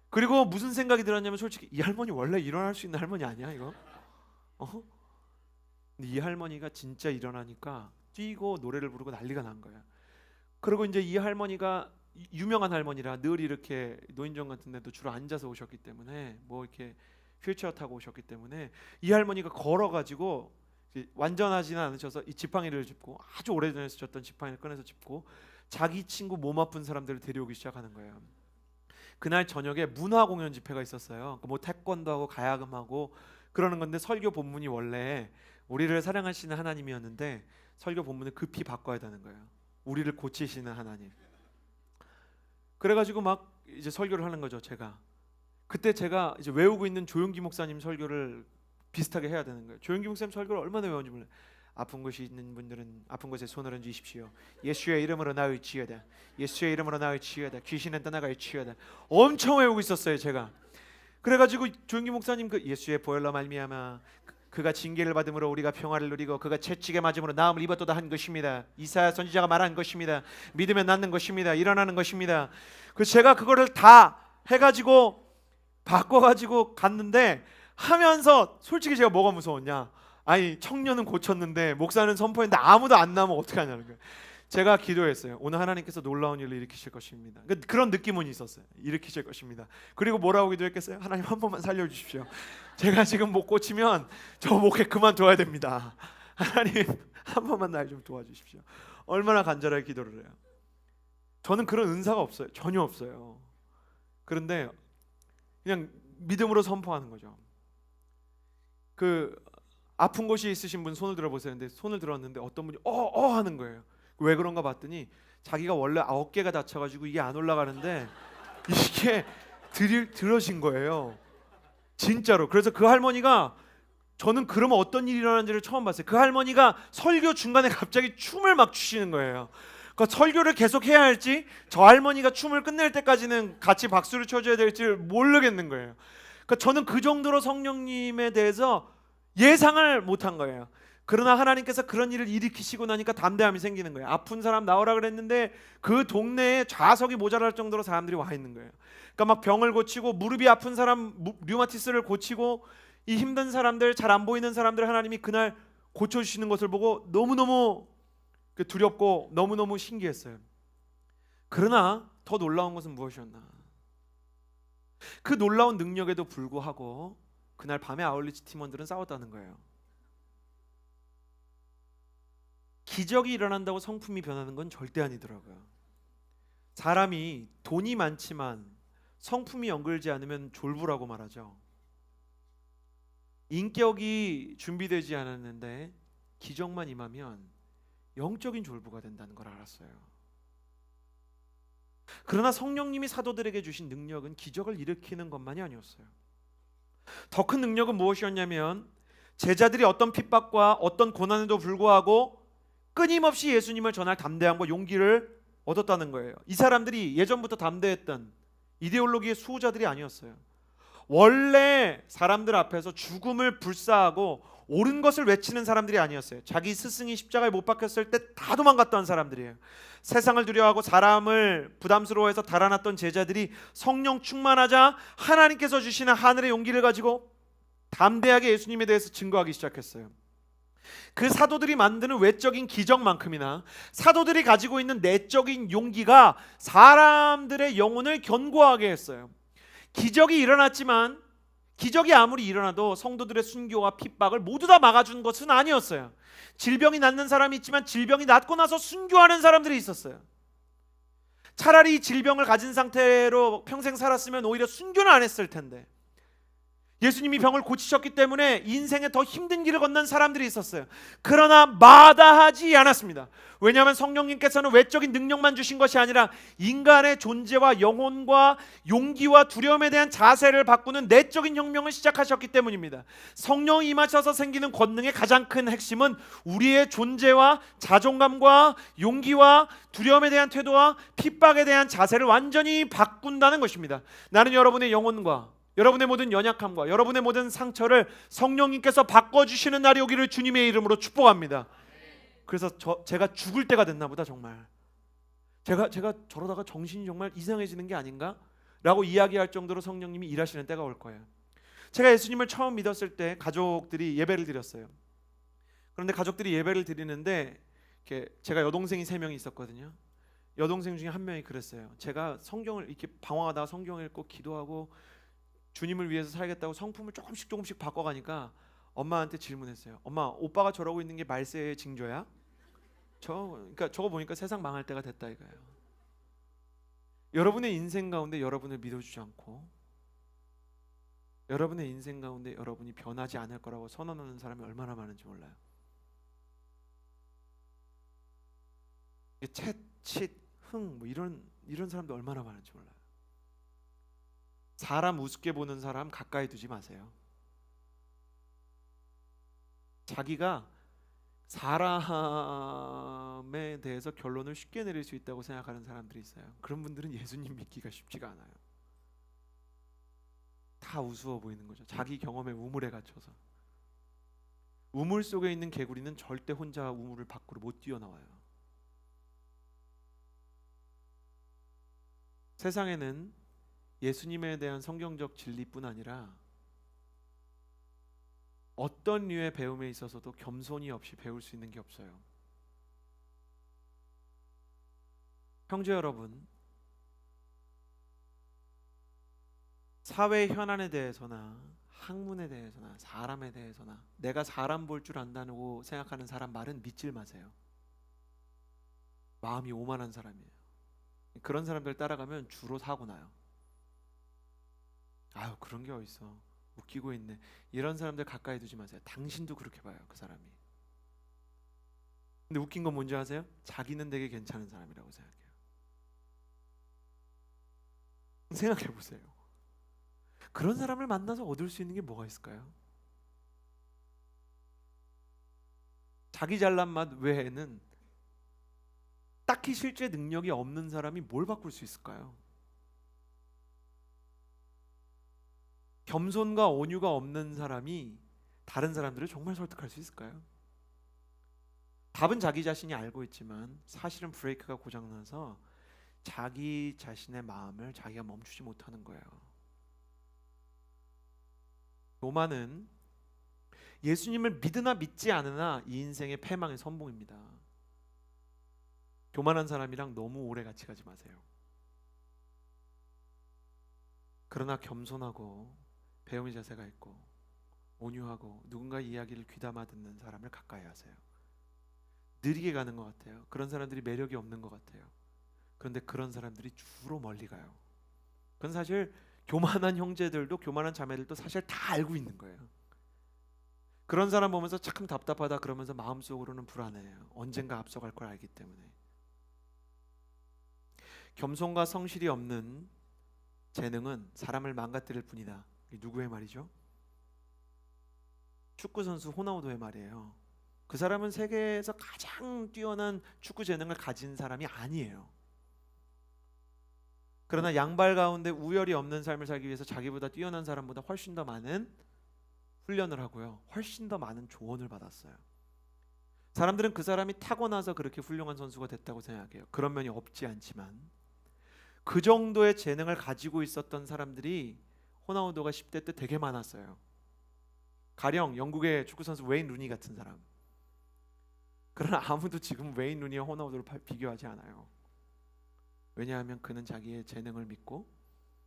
그리고 무슨 생각이 들었냐면 솔직히 이 할머니 원래 일어날 수 있는 할머니 아니야 이거? 근데 이 할머니가 진짜 일어나니까 뛰고 노래를 부르고 난리가 난 거예요. 그리고 이제 이 할머니가 유명한 할머니라 늘 이렇게 노인정 같은 데도 주로 앉아서 오셨기 때문에 뭐 이렇게 휠체어 타고 오셨기 때문에 이 할머니가 걸어가지고 완전하지는 않으셔서 이 지팡이를 짚고 아주 오래전에 쓰셨던 지팡이를 꺼내서 짚고 자기 친구 몸 아픈 사람들을 데려오기 시작하는 거예요. 그날 저녁에 문화 공연 집회가 있었어요. 뭐 태권도하고 가야금하고 그러는 건데 설교 본문이 원래 우리를 사랑하시는 하나님이었는데 설교 본문을 급히 바꿔야 되는 거예요. 우리를 고치시는 하나님. 그래가지고 막 이제 설교를 하는 거죠. 그때 제가 이제 외우고 있는 조용기 목사님 설교를 비슷하게 해야 되는 거예요. 조용기 목사님 설교를 얼마나 외웠는지 몰라요. 아픈 곳이 있는 분들은 아픈 곳에 손을 얹으십시오. 예수의 이름으로 나으치어다. 예수의 이름으로 나으치어다. 귀신은 떠나갈지어다. 엄청 외우고 있었어요 제가. 그래가지고 조용기 목사님 그 예수의 보혈로 말미암아 그가 징계를 받음으로 우리가 평화를 누리고 그가 채찍에 맞음으로 나음을 입었도다 한 것입니다. 이사야 선지자가 말한 것입니다. 믿으면 낫는 것입니다. 일어나는 것입니다. 그래서 제가 그거를 다 해가지고 바꿔가지고 갔는데 하면서 솔직히 제가 뭐가 무서웠냐, 아니 청년은 고쳤는데 목사는 선포했는데 아무도 안 나오면 어떡하냐는 거예요. 제가 기도했어요. 오늘 하나님께서 놀라운 일을 일으키실 것입니다. 그런 느낌은 있었어요. 일으키실 것입니다. 그리고 뭐라고 기도했겠어요? 하나님 한 번만 살려주십시오. 제가 지금 못 고치면 저 목회 그만둬야 됩니다. 하나님 한 번만 날 좀 도와주십시오. 얼마나 간절하게 기도를 해요. 저는 그런 은사가 없어요. 전혀 없어요. 그런데 그냥 믿음으로 선포하는 거죠. 그 아픈 곳이 있으신 분 손을 들어보세요. 근데 손을 들었는데 어떤 분이 하는 거예요. 왜 그런가 봤더니 자기가 원래 어깨가 다쳐가지고 이게 안 올라가는데 이게 들어진 거예요. 진짜로. 그래서 그 할머니가, 저는 그러면 어떤 일이 일어나는지를 처음 봤어요. 그 할머니가 설교 중간에 갑자기 춤을 막 추시는 거예요. 그러니까 설교를 계속 해야 할지 저 할머니가 춤을 끝낼 때까지는 같이 박수를 쳐줘야 될지 모르겠는 거예요. 그러니까 저는 그 정도로 성령님에 대해서 예상을 못한 거예요. 그러나 하나님께서 그런 일을 일으키시고 나니까 담대함이 생기는 거예요. 아픈 사람 나오라 그랬는데 그 동네에 좌석이 모자랄 정도로 사람들이 와 있는 거예요. 그러니까 막 병을 고치고 무릎이 아픈 사람 류마티스를 고치고 이 힘든 사람들, 잘 안 보이는 사람들 하나님이 그날 고쳐주시는 것을 보고 너무너무 두렵고 너무너무 신기했어요. 그러나 더 놀라운 것은 무엇이었나? 그 놀라운 능력에도 불구하고 그날 밤에 아울리치 팀원들은 싸웠다는 거예요. 기적이 일어난다고 성품이 변하는 건 절대 아니더라고요. 사람이 돈이 많지만 성품이 연결되지 않으면 졸부라고 말하죠. 인격이 준비되지 않았는데 기적만 임하면 영적인 졸부가 된다는 걸 알았어요. 그러나 성령님이 사도들에게 주신 능력은 기적을 일으키는 것만이 아니었어요. 더 큰 능력은 무엇이었냐면 제자들이 어떤 핍박과 어떤 고난에도 불구하고 끊임없이 예수님을 전할 담대함과 용기를 얻었다는 거예요. 이 사람들이 예전부터 담대했던 이데올로기의 수호자들이 아니었어요. 원래 사람들 앞에서 죽음을 불사하고 옳은 것을 외치는 사람들이 아니었어요. 자기 스승이 십자가에 못 박혔을 때 다 도망갔던 사람들이에요. 세상을 두려워하고 사람을 부담스러워해서 달아났던 제자들이 성령 충만하자 하나님께서 주시는 하늘의 용기를 가지고 담대하게 예수님에 대해서 증거하기 시작했어요. 그 사도들이 만드는 외적인 기적만큼이나 사도들이 가지고 있는 내적인 용기가 사람들의 영혼을 견고하게 했어요. 기적이 일어났지만 기적이 아무리 일어나도 성도들의 순교와 핍박을 모두 다 막아준 것은 아니었어요. 질병이 낫는 사람이 있지만 질병이 낫고 나서 순교하는 사람들이 있었어요. 차라리 질병을 가진 상태로 평생 살았으면 오히려 순교는 안 했을 텐데 예수님이 병을 고치셨기 때문에 인생에 더 힘든 길을 걷는 사람들이 있었어요. 그러나 마다하지 않았습니다. 왜냐하면 성령님께서는 외적인 능력만 주신 것이 아니라 인간의 존재와 영혼과 용기와 두려움에 대한 자세를 바꾸는 내적인 혁명을 시작하셨기 때문입니다. 성령이 임하셔서 생기는 권능의 가장 큰 핵심은 우리의 존재와 자존감과 용기와 두려움에 대한 태도와 핍박에 대한 자세를 완전히 바꾼다는 것입니다. 나는 여러분의 영혼과 여러분의 모든 연약함과 여러분의 모든 상처를 성령님께서 바꿔주시는 날이 오기를 주님의 이름으로 축복합니다. 그래서 제가 죽을 때가 됐나 보다. 정말 제가 저러다가 정신이 정말 이상해지는 게 아닌가? 라고 이야기할 정도로 성령님이 일하시는 때가 올 거예요. 제가 예수님을 처음 믿었을 때 가족들이 예배를 드렸어요. 그런데 가족들이 예배를 드리는데 제가 여동생이 3명이 있었거든요. 여동생 중에 한 명이 그랬어요. 제가 성경을 이렇게 방황하다가 성경을 읽고 기도하고 주님을 위해서 살겠다고 성품을 조금씩 바꿔가니까 엄마한테 질문했어요. 엄마, 오빠가 저러고 있는 게 말세의 징조야? 그러니까 저거 보니까 세상 망할 때가 됐다 이거예요. 여러분의 인생 가운데 여러분을 믿어주지 않고 여러분의 인생 가운데 여러분이 변하지 않을 거라고 선언하는 사람이 얼마나 많은지 몰라요. 챗, 칫, 흥 뭐 이런 사람도 얼마나 많은지 몰라요. 사람 우습게 보는 사람 가까이 두지 마세요. 자기가 사람에 대해서 결론을 쉽게 내릴 수 있다고 생각하는 사람들이 있어요. 그런 분들은 예수님 믿기가 쉽지가 않아요. 다 우스워 보이는 거죠. 자기 경험의 우물에 갇혀서. 우물 속에 있는 개구리는 절대 혼자 우물을 밖으로 못 뛰어나와요. 세상에는 예수님에 대한 성경적 진리뿐 아니라 어떤 류의 배움에 있어서도 겸손이 없이 배울 수 있는 게 없어요. 형제 여러분, 사회 현안에 대해서나 학문에 대해서나 사람에 대해서나 내가 사람 볼 줄 안다고 생각하는 사람 말은 믿질 마세요. 마음이 오만한 사람이에요. 그런 사람들 따라가면 주로 사고 나요. 아유, 그런 게 어딨어, 웃기고 있네, 이런 사람들 가까이 두지 마세요. 당신도 그렇게 봐요, 그 사람이. 근데 웃긴 건 뭔지 아세요? 자기는 되게 괜찮은 사람이라고 생각해요. 생각해 보세요. 그런 사람을 만나서 얻을 수 있는 게 뭐가 있을까요? 자기 잘난 맛 외에는 딱히 실제 능력이 없는 사람이 뭘 바꿀 수 있을까요? 겸손과 온유가 없는 사람이 다른 사람들을 정말 설득할 수 있을까요? 답은 자기 자신이 알고 있지만 사실은 브레이크가 고장나서 자기 자신의 마음을 자기가 멈추지 못하는 거예요. 교만은 예수님을 믿으나 믿지 않으나 이 인생의 패망의 선봉입니다. 교만한 사람이랑 너무 오래 같이 가지 마세요. 그러나 겸손하고 배움의 자세가 있고 온유하고 누군가의 이야기를 귀담아 듣는 사람을 가까이 하세요. 느리게 가는 것 같아요. 그런 사람들이 매력이 없는 것 같아요. 그런데 그런 사람들이 주로 멀리 가요. 그건 사실 교만한 형제들도 교만한 자매들도 사실 다 알고 있는 거예요. 그런 사람 보면서 참 답답하다 그러면서 마음속으로는 불안해요. 언젠가 앞서갈 걸 알기 때문에. 겸손과 성실이 없는 재능은 사람을 망가뜨릴 뿐이다. 누구의 말이죠? 축구 선수 호나우도의 말이에요. 그 사람은 세계에서 가장 뛰어난 축구 재능을 가진 사람이 아니에요. 그러나 양발 가운데 우열이 없는 삶을 살기 위해서 자기보다 뛰어난 사람보다 훨씬 더 많은 훈련을 하고요, 훨씬 더 많은 조언을 받았어요. 사람들은 그 사람이 타고나서 그렇게 훌륭한 선수가 됐다고 생각해요. 그런 면이 없지 않지만 그 정도의 재능을 가지고 있었던 사람들이 호나우도가 10대 때 되게 많았어요. 가령 영국의 축구선수 웨인 루니 같은 사람. 그러나 아무도 지금 웨인 루니와 호나우도를 비교하지 않아요. 왜냐하면 그는 자기의 재능을 믿고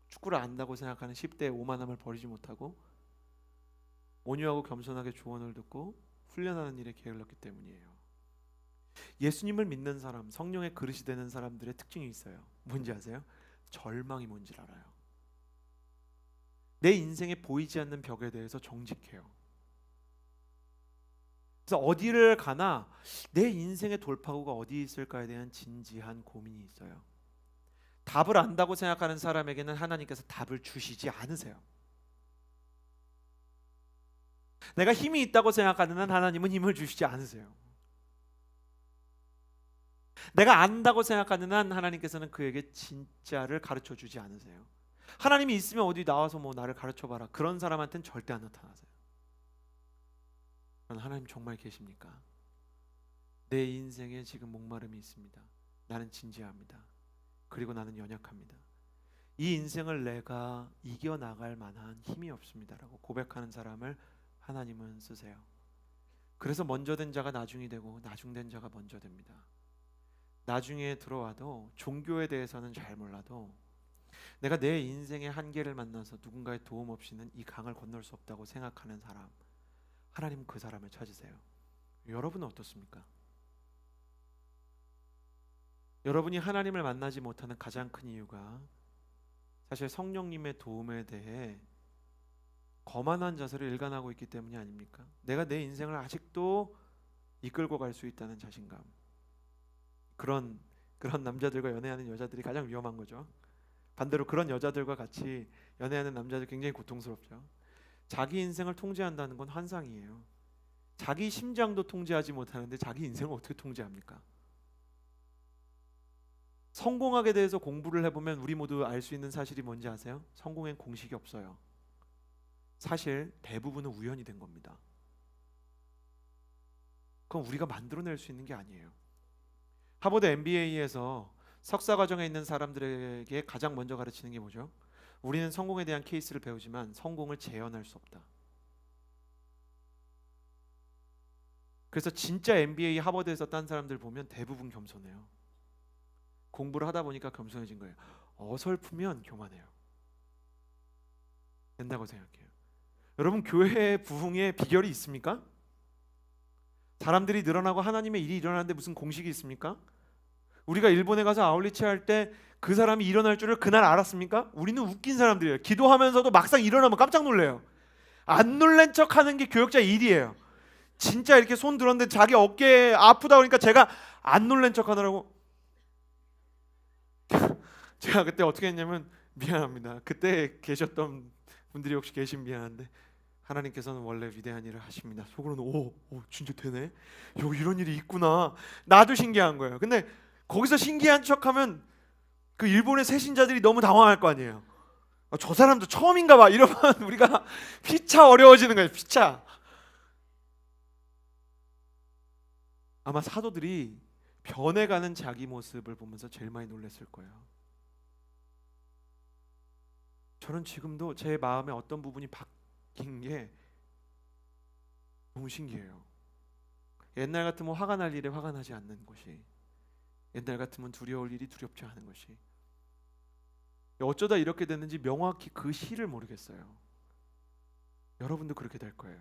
축구를 안다고 생각하는 10대의 오만함을 버리지 못하고 온유하고 겸손하게 조언을 듣고 훈련하는 일에 게을렀기 때문이에요. 예수님을 믿는 사람, 성령의 그릇이 되는 사람들의 특징이 있어요. 뭔지 아세요? 절망이 뭔지 알아요. 내 인생에 보이지 않는 벽에 대해서 정직해요. 그래서 어디를 가나 내 인생의 돌파구가 어디 있을까에 대한 진지한 고민이 있어요. 답을 안다고 생각하는 사람에게는 하나님께서 답을 주시지 않으세요. 내가 힘이 있다고 생각하는 한 하나님은 힘을 주시지 않으세요. 내가 안다고 생각하는 한 하나님께서는 그에게 진짜를 가르쳐 주지 않으세요. 하나님이 있으면 어디 나와서 뭐 나를 가르쳐 봐라, 그런 사람한테는 절대 안 나타나세요. 하나님 정말 계십니까? 내 인생에 지금 목마름이 있습니다. 나는 진지합니다. 그리고 나는 연약합니다. 이 인생을 내가 이겨나갈 만한 힘이 없습니다라고 고백하는 사람을 하나님은 쓰세요. 그래서 먼저 된 자가 나중이 되고 나중된 자가 먼저 됩니다. 나중에 들어와도 종교에 대해서는 잘 몰라도 내가 내 인생의 한계를 만나서 누군가의 도움 없이는 이 강을 건널 수 없다고 생각하는 사람, 하나님은 그 사람을 찾으세요. 여러분은 어떻습니까? 여러분이 하나님을 만나지 못하는 가장 큰 이유가 사실 성령님의 도움에 대해 거만한 자세를 일관하고 있기 때문이 아닙니까? 내가 내 인생을 아직도 이끌고 갈 수 있다는 자신감. 그런 남자들과 연애하는 여자들이 가장 위험한 거죠. 반대로 그런 여자들과 같이 연애하는 남자들 굉장히 고통스럽죠. 자기 인생을 통제한다는 건 환상이에요. 자기 심장도 통제하지 못하는데 자기 인생을 어떻게 통제합니까? 성공하게 대해서 공부를 해보면 우리 모두 알 수 있는 사실이 뭔지 아세요? 성공엔 공식이 없어요. 사실 대부분은 우연이 된 겁니다. 그건 우리가 만들어낼 수 있는 게 아니에요. 하버드 MBA에서 석사 과정에 있는 사람들에게 가장 먼저 가르치는 게 뭐죠? 우리는 성공에 대한 케이스를 배우지만 성공을 재현할 수 없다. 그래서 진짜 MBA 하버드에서 딴 사람들 보면 대부분 겸손해요. 공부를 하다 보니까 겸손해진 거예요. 어설프면 교만해요. 된다고 생각해요. 여러분, 교회 부흥의 비결이 있습니까? 사람들이 늘어나고 하나님의 일이 일어나는데 무슨 공식이 있습니까? 우리가 일본에 가서 아울리치 할 때 그 사람이 일어날 줄을 그날 알았습니까? 우리는 웃긴 사람들이에요. 기도하면서도 막상 일어나면 깜짝 놀래요. 안 놀란 척하는 게 교역자의 일이에요. 진짜 이렇게 손 들었는데 자기 어깨 아프다 그러니까 제가 안 놀란 척하느라고 제가 그때 어떻게 했냐면, 미안합니다. 그때 계셨던 분들이 혹시 계시면 미안한데 하나님께서는 원래 위대한 일을 하십니다. 속으로는 오 진짜 되네. 이런 일이 있구나. 나도 신기한 거예요. 근데 거기서 신기한 척하면 그 일본의 새신자들이 너무 당황할 거 아니에요. 저 사람도 처음인가 봐. 이러면 우리가 피차 어려워지는 거예요. 피차. 아마 사도들이 변해가는 자기 모습을 보면서 제일 많이 놀랐을 거예요. 저는 지금도 제 마음의 어떤 부분이 바뀐 게 너무 신기해요. 옛날 같으면 화가 날 일에 화가 나지 않는 것이, 옛날 같으면 두려울 일이 두렵지 않은 것이, 어쩌다 이렇게 됐는지 명확히 그 시를 모르겠어요. 여러분도 그렇게 될 거예요.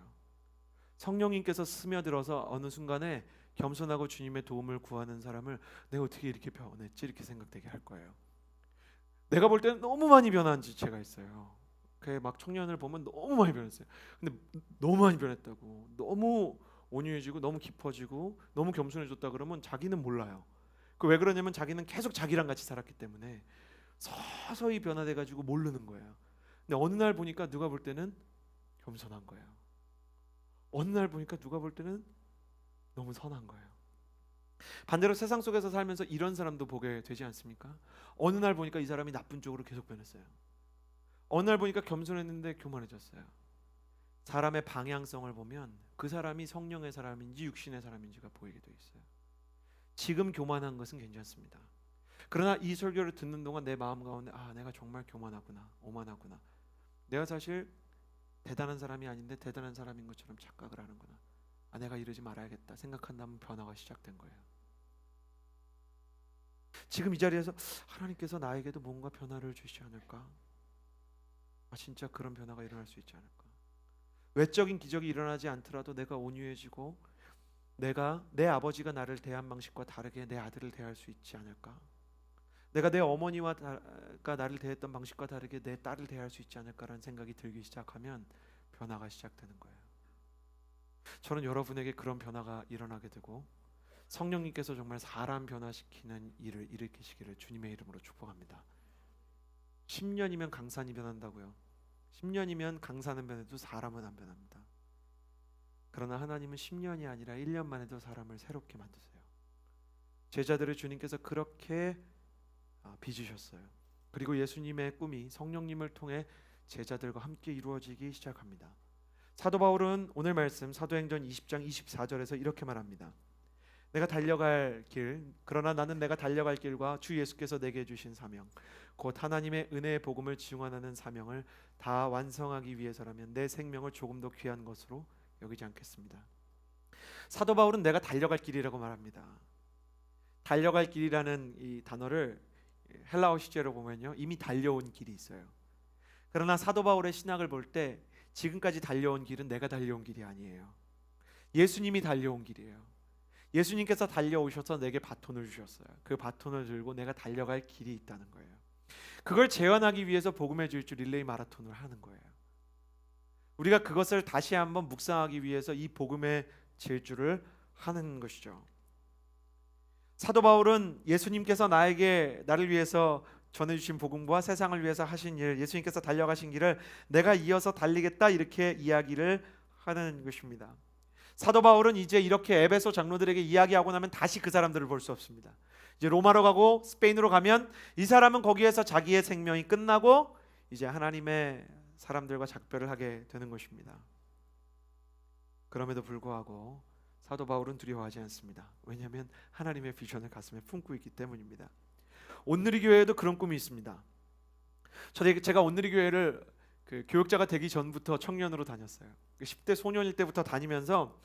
성령님께서 스며들어서 어느 순간에 겸손하고 주님의 도움을 구하는 사람을 내가 어떻게 이렇게 변했지 이렇게 생각되게 할 거예요. 내가 볼 때는 너무 많이 변한 지체가 있어요. 그 막 청년을 보면 너무 많이 변했어요. 근데 너무 많이 변했다고, 너무 온유해지고 너무 깊어지고 너무 겸손해졌다 그러면 자기는 몰라요. 그 왜 그러냐면 자기는 계속 자기랑 같이 살았기 때문에 서서히 변화돼 가지고 모르는 거예요. 근데 어느 날 보니까 누가 볼 때는 겸손한 거예요. 어느 날 보니까 누가 볼 때는 너무 선한 거예요. 반대로 세상 속에서 살면서 이런 사람도 보게 되지 않습니까? 어느 날 보니까 이 사람이 나쁜 쪽으로 계속 변했어요. 어느 날 보니까 겸손했는데 교만해졌어요. 사람의 방향성을 보면 그 사람이 성령의 사람인지 육신의 사람인지가 보이게 돼 있어요. 지금 교만한 것은 괜찮습니다. 그러나 이 설교를 듣는 동안 내 마음 가운데 내가 정말 교만하구나, 오만하구나. 내가 사실 대단한 사람이 아닌데 대단한 사람인 것처럼 착각을 하는구나. 내가 이러지 말아야겠다 생각한다면 변화가 시작된 거예요. 지금 이 자리에서 하나님께서 나에게도 뭔가 변화를 주시지 않을까? 진짜 그런 변화가 일어날 수 있지 않을까? 외적인 기적이 일어나지 않더라도 내가 온유해지고 내 아버지가 나를 대한 방식과 다르게 내 아들을 대할 수 있지 않을까? 내가 내 어머니가 나를 대했던 방식과 다르게 내 딸을 대할 수 있지 않을까라는 생각이 들기 시작하면 변화가 시작되는 거예요. 저는 여러분에게 그런 변화가 일어나게 되고 성령님께서 정말 사람 변화시키는 일을 일으키시기를 주님의 이름으로 축복합니다. 10년이면 강산이 변한다고요. 10년이면 강산은 변해도 사람은 안 변합니다. 그러나 하나님은 10년이 아니라 1년 만에도 사람을 새롭게 만드세요. 제자들을 주님께서 그렇게 빚으셨어요. 그리고 예수님의 꿈이 성령님을 통해 제자들과 함께 이루어지기 시작합니다. 사도 바울은 오늘 말씀 사도행전 20장 24절에서 이렇게 말합니다. 내가 달려갈 길, 그러나 나는 내가 달려갈 길과 주 예수께서 내게 주신 사명, 곧 하나님의 은혜의 복음을 증언하는 사명을 다 완성하기 위해서라면 내 생명을 조금 더 귀한 것으로 여기지 않겠습니다. 사도 바울은 내가 달려갈 길이라고 말합니다. 달려갈 길이라는 이 단어를 헬라어 시제로 보면요, 이미 달려온 길이 있어요. 그러나 사도 바울의 신학을 볼 때 지금까지 달려온 길은 내가 달려온 길이 아니에요. 예수님이 달려온 길이에요. 예수님께서 달려오셔서 내게 바톤을 주셨어요. 그 바톤을 들고 내가 달려갈 길이 있다는 거예요. 그걸 재현하기 위해서 복음의 질주 릴레이 마라톤을 하는 거예요. 우리가 그것을 다시 한번 묵상하기 위해서 이 복음의 질주를 하는 것이죠. 사도 바울은 예수님께서 나를 위해서 전해주신 복음과 세상을 위해서 하신 일, 예수님께서 달려가신 길을 내가 이어서 달리겠다, 이렇게 이야기를 하는 것입니다. 사도 바울은 이제 이렇게 에베소 장로들에게 이야기하고 나면 다시 그 사람들을 볼 수 없습니다. 이제 로마로 가고 스페인으로 가면 이 사람은 거기에서 자기의 생명이 끝나고 이제 하나님의 사람들과 작별을 하게 되는 것입니다. 그럼에도 불구하고 사도 바울은 두려워하지 않습니다. 왜냐하면 하나님의 비전을 가슴에 품고 있기 때문입니다. 온누리 교회에도 그런 꿈이 있습니다. 제가 온누리 교회를 교육자가 되기 전부터 청년으로 다녔어요. 10대 소년일 때부터 다니면서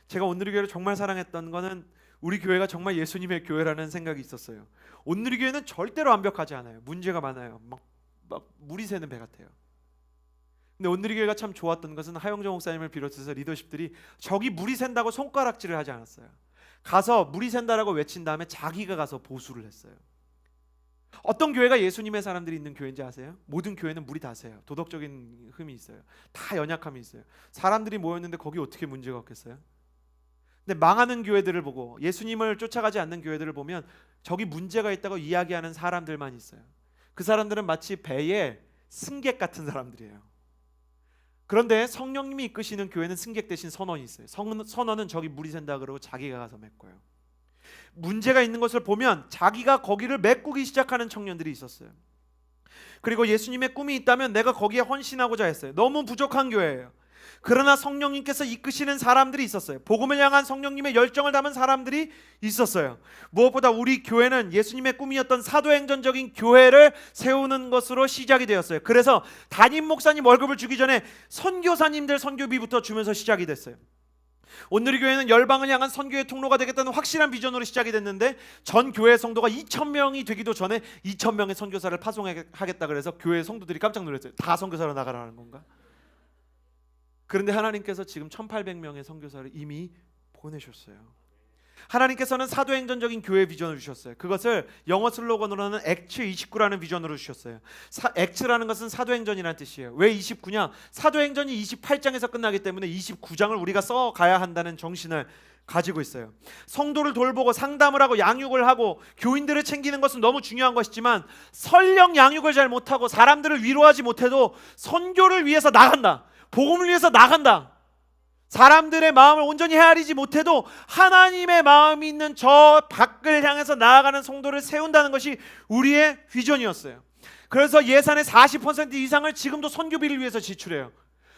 제가 온누리 교회를 정말 사랑했던 거는 우리 교회가 정말 예수님의 교회라는 생각이 있었어요. 온누리 교회는 절대로 완벽하지 않아요. 문제가 많아요. 막 물이 새는 배 같아요. 근데 온누리 교회가 참 좋았던 것은 하영정 목사님을 비롯해서 리더십들이 저기 물이 샌다고 손가락질을 하지 않았어요. 가서 물이 샌다라고 외친 다음에 자기가 가서 보수를 했어요. 어떤 교회가 예수님의 사람들이 있는 교회인지 아세요? 모든 교회는 물이 다 새요. 도덕적인 흠이 있어요. 다 연약함이 있어요. 사람들이 모였는데 거기 어떻게 문제가 없겠어요? 근데 망하는 교회들을 보고 예수님을 쫓아가지 않는 교회들을 보면 저기 문제가 있다고 이야기하는 사람들만 있어요. 그 사람들은 마치 배의 승객 같은 사람들이에요. 그런데 성령님이 이끄시는 교회는 승객 대신 선원이 있어요. 선원은 저기 물이 샌다 그러고 자기가 가서 메꿔요. 문제가 있는 것을 보면 자기가 거기를 메꾸기 시작하는 청년들이 있었어요. 그리고 예수님의 꿈이 있다면 내가 거기에 헌신하고자 했어요. 너무 부족한 교회예요. 그러나 성령님께서 이끄시는 사람들이 있었어요. 복음을 향한 성령님의 열정을 담은 사람들이 있었어요. 무엇보다 우리 교회는 예수님의 꿈이었던 사도행전적인 교회를 세우는 것으로 시작이 되었어요. 그래서 담임 목사님 월급을 주기 전에 선교사님들 선교비부터 주면서 시작이 됐어요. 온누리 교회는 열방을 향한 선교의 통로가 되겠다는 확실한 비전으로 시작이 됐는데 전 교회 성도가 2,000명이 되기도 전에 2,000명의 선교사를 파송하겠다 그래서 교회 성도들이 깜짝 놀랐어요. 다 선교사로 나가라는 건가? 그런데 하나님께서 지금 1,800명의 선교사를 이미 보내셨어요. 하나님께서는 사도행전적인 교회 비전을 주셨어요. 그것을 영어 슬로건으로는 액츠 29라는 비전으로 주셨어요. 액츠라는 것은 사도행전이라는 뜻이에요. 왜 29냐? 사도행전이 28장에서 끝나기 때문에 29장을 우리가 써가야 한다는 정신을 가지고 있어요. 성도를 돌보고 상담을 하고 양육을 하고 교인들을 챙기는 것은 너무 중요한 것이지만 설령 양육을 잘 못하고 사람들을 위로하지 못해도 선교를 위해서 나간다. 복음을 위해서 나간다. 사람들의 마음을 온전히 헤아리지 못해도 하나님의 마음이 있는 저 밖을 향해서 나아가는 성도를 세운다는 것이 우리의 비전이었어요. 그래서 예산의 40% 이상을 지금도 선교비를 위해서 지출해요.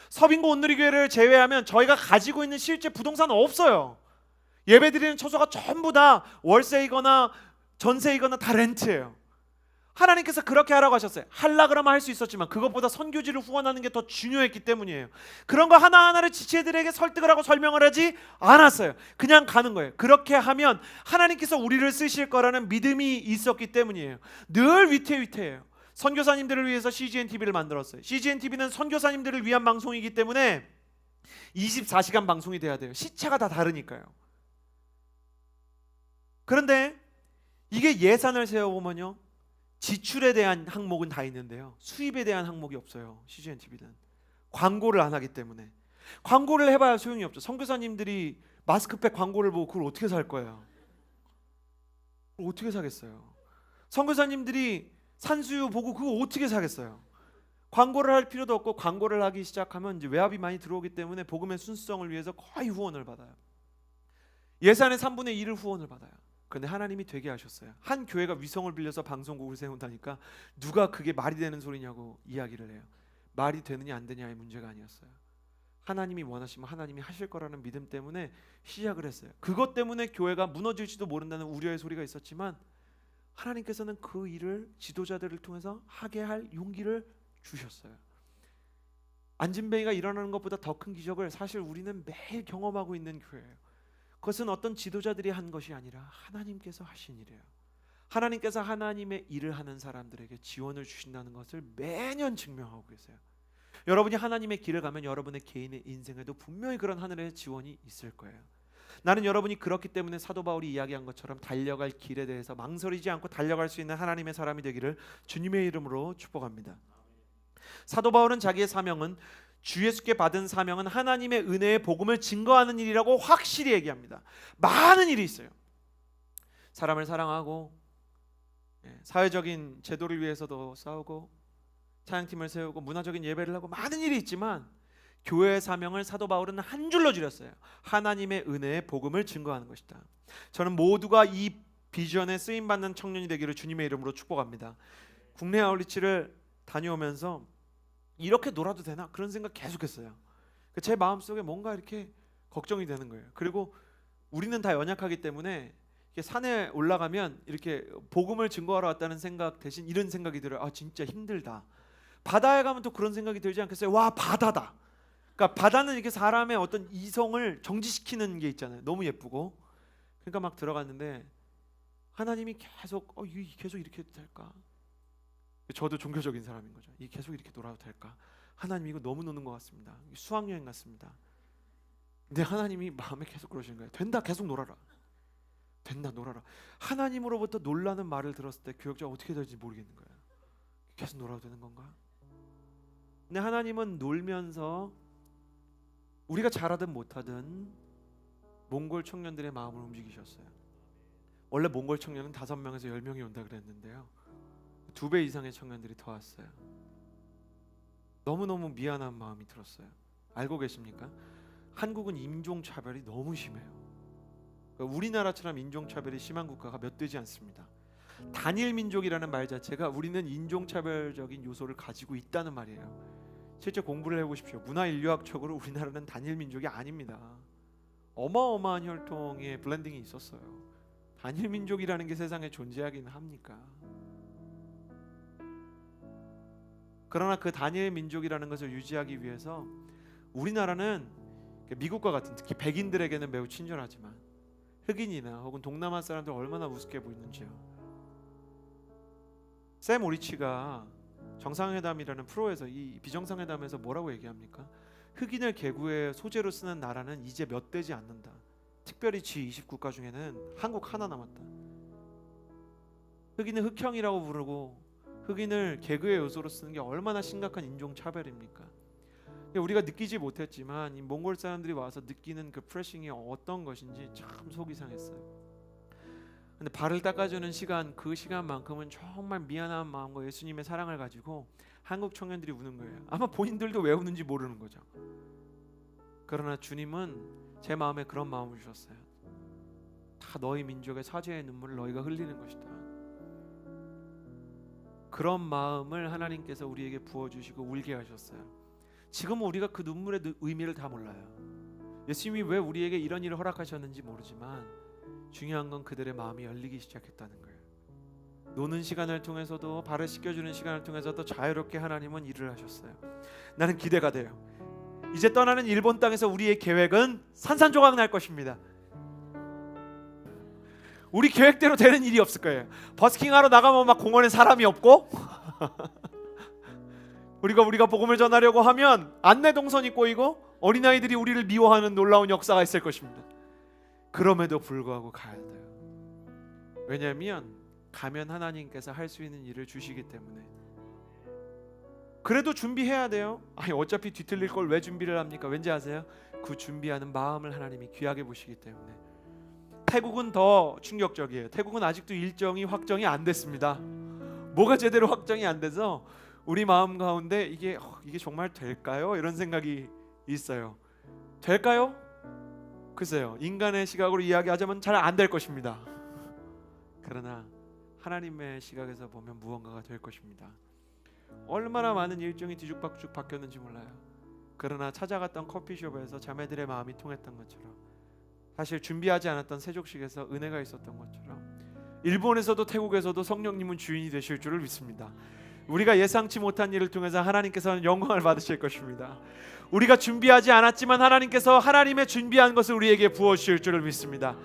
서빙고 온누리 교회를 제외하면 저희가 가지고 있는 실제 부동산은 없어요. 예배드리는 처소가 전부 다 월세이거나 전세이거나 다 렌트예요. 하나님께서 그렇게 하라고 하셨어요. 하려 그러면 할 수 있었지만 그것보다 선교지를 후원하는 게 더 중요했기 때문이에요. 그런 거 하나하나를 지체들에게 설득을 하고 설명을 하지 않았어요. 그냥 가는 거예요. 그렇게 하면 하나님께서 우리를 쓰실 거라는 믿음이 있었기 때문이에요. 늘 위태위태해요. 선교사님들을 위해서 CGN TV를 만들었어요. CGN TV는 선교사님들을 위한 방송이기 때문에 24시간 방송이 돼야 돼요. 시차가 다 다르니까요. 그런데 이게 예산을 세워보면요, 지출에 대한 항목은 다 있는데요, 수입에 대한 항목이 없어요. CGN TV는 광고를 안 하기 때문에. 광고를 해봐야 소용이 없죠. 선교사님들이 마스크팩 광고를 보고 그걸 어떻게 살 거예요? 그걸 어떻게 사겠어요? 선교사님들이 산수유 보고 그거 어떻게 사겠어요? 광고를 할 필요도 없고, 광고를 하기 시작하면 이제 외압이 많이 들어오기 때문에 복음의 순수성을 위해서 거의 후원을 받아요. 예산의 3분의 1을 후원을 받아요. 그런데 하나님이 되게 하셨어요. 한 교회가 위성을 빌려서 방송국을 세운다니까 누가 그게 말이 되는 소리냐고 이야기를 해요. 말이 되느냐 안 되냐의 문제가 아니었어요. 하나님이 원하시면 하나님이 하실 거라는 믿음 때문에 시작을 했어요. 그것 때문에 교회가 무너질지도 모른다는 우려의 소리가 있었지만 하나님께서는 그 일을 지도자들을 통해서 하게 할 용기를 주셨어요. 안진뱅이가 일어나는 것보다 더 큰 기적을 사실 우리는 매일 경험하고 있는 교회예요. 그것은 어떤 지도자들이 한 것이 아니라 하나님께서 하신 일이에요. 하나님께서 하나님의 일을 하는 사람들에게 지원을 주신다는 것을 매년 증명하고 계세요. 여러분이 하나님의 길을 가면 여러분의 개인의 인생에도 분명히 그런 하늘의 지원이 있을 거예요. 나는 여러분이 그렇기 때문에 사도 바울이 이야기한 것처럼 달려갈 길에 대해서 망설이지 않고 달려갈 수 있는 하나님의 사람이 되기를 주님의 이름으로 축복합니다. 사도 바울은 자기의 사명은, 주 예수께 받은 사명은 하나님의 은혜의 복음을 증거하는 일이라고 확실히 얘기합니다. 많은 일이 있어요. 사람을 사랑하고, 사회적인 제도를 위해서도 싸우고, 찬양팀을 세우고, 문화적인 예배를 하고, 많은 일이 있지만 교회의 사명을 사도 바울은 한 줄로 줄였어요. 하나님의 은혜의 복음을 증거하는 것이다. 저는 모두가 이 비전에 쓰임받는 청년이 되기를 주님의 이름으로 축복합니다. 국내 아울리치를 다녀오면서 이렇게 놀아도 되나? 그런 생각 계속했어요. 제 마음속에 뭔가 이렇게 걱정이 되는 거예요. 그리고 우리는 다 연약하기 때문에 산에 올라가면 이렇게 복음을 증거하러 왔다는 생각 대신 이런 생각이 들어요. 아, 진짜 힘들다. 바다에 가면 또 그런 생각이 들지 않겠어요? 와, 바다다. 그러니까 바다는 이렇게 사람의 어떤 이성을 정지시키는 게 있잖아요. 너무 예쁘고. 그러니까 막 들어갔는데 하나님이 계속 계속 이렇게 해도 될까? 저도 종교적인 사람인 거죠. 이 계속 이렇게 놀아도 될까? 하나님, 이거 너무 노는 것 같습니다. 수학여행 같습니다. 근데 하나님이 마음에 계속 그러시는 거예요. 된다, 계속 놀아라. 된다, 놀아라. 하나님으로부터 놀라는 말을 들었을 때 교역자가 어떻게 될지 모르겠는 거예요. 계속 놀아도 되는 건가? 근데 하나님은 놀면서 우리가 잘하든 못하든 몽골 청년들의 마음을 움직이셨어요. 원래 몽골 청년은 5명에서 10명이 온다 그랬는데요, 2배 이상의 청년들이 더 왔어요. 너무너무 미안한 마음이 들었어요. 알고 계십니까? 한국은 인종차별이 너무 심해요. 그러니까 우리나라처럼 인종차별이 심한 국가가 몇 되지 않습니다. 단일 민족이라는 말 자체가 우리는 인종차별적인 요소를 가지고 있다는 말이에요. 실제 공부를 해보십시오. 문화인류학적으로 우리나라는 단일 민족이 아닙니다. 어마어마한 혈통의 블렌딩이 있었어요. 단일 민족이라는 게 세상에 존재하기는 합니까? 그러나 그 단일 민족이라는 것을 유지하기 위해서 우리나라는 미국과 같은, 특히 백인들에게는 매우 친절하지만 흑인이나 혹은 동남아 사람들 얼마나 우습게 보이는지요. 샘 오리치가 정상회담이라는 프로에서, 이 비정상회담에서 뭐라고 얘기합니까? 흑인을 개구의 소재로 쓰는 나라는 이제 몇 되지 않는다. 특별히 G20국가 중에는 한국 하나 남았다. 흑인은 흑형이라고 부르고 흑인을 개그의 요소로 쓰는 게 얼마나 심각한 인종차별입니까? 우리가 느끼지 못했지만 이 몽골 사람들이 와서 느끼는 그 프레싱이 어떤 것인지 참 속이 상했어요. 근데 발을 닦아주는 시간, 그 시간만큼은 정말 미안한 마음과 예수님의 사랑을 가지고 한국 청년들이 우는 거예요. 아마 본인들도 왜 우는지 모르는 거죠. 그러나 주님은 제 마음에 그런 마음을 주셨어요. 다 너희 민족의 사죄의 눈물을 너희가 흘리는 것이다. 그런 마음을 하나님께서 우리에게 부어주시고 울게 하셨어요. 지금은 우리가 그 눈물의 의미를 다 몰라요. 예수님이 왜 우리에게 이런 일을 허락하셨는지 모르지만 중요한 건 그들의 마음이 열리기 시작했다는 거예요. 노는 시간을 통해서도, 발을 씻겨주는 시간을 통해서도 자유롭게 하나님은 일을 하셨어요. 나는 기대가 돼요. 이제 떠나는 일본 땅에서 우리의 계획은 산산조각 날 것입니다. 우리 계획대로 되는 일이 없을 거예요. 버스킹하러 나가면 막 공원에 사람이 없고 우리가 복음을 전하려고 하면 안내 동선이 꼬이고 어린아이들이 우리를 미워하는 놀라운 역사가 있을 것입니다. 그럼에도 불구하고 가야 돼요. 왜냐하면 가면 하나님께서 할 수 있는 일을 주시기 때문에 그래도 준비해야 돼요. 아니 어차피 뒤틀릴 걸 왜 준비를 합니까? 왠지 아세요? 그 준비하는 마음을 하나님이 귀하게 보시기 때문에. 태국은 더 충격적이에요. 태국은 아직도 일정이 확정이 안 됐습니다. 뭐가 제대로 확정이 안 돼서 우리 마음 가운데 이게 정말 될까요? 이런 생각이 있어요. 될까요? 글쎄요. 인간의 시각으로 이야기하자면 잘 안 될 것입니다. 그러나 하나님의 시각에서 보면 무언가가 될 것입니다. 얼마나 많은 일정이 뒤죽박죽 바뀌었는지 몰라요. 그러나 찾아갔던 커피숍에서 자매들의 마음이 통했던 것처럼, 사실 준비하지 않았던 세족식에서 은혜가 있었던 것처럼, 일본에서도 태국에서도 성령님은 주인이 되실 줄을 믿습니다. 우리가 예상치 못한 일을 통해서 하나님께서는 영광을 받으실 것입니다. 우리가 준비하지 않았지만 하나님께서 하나님의 준비한 것을 우리에게 부어주실 줄을 믿습니다.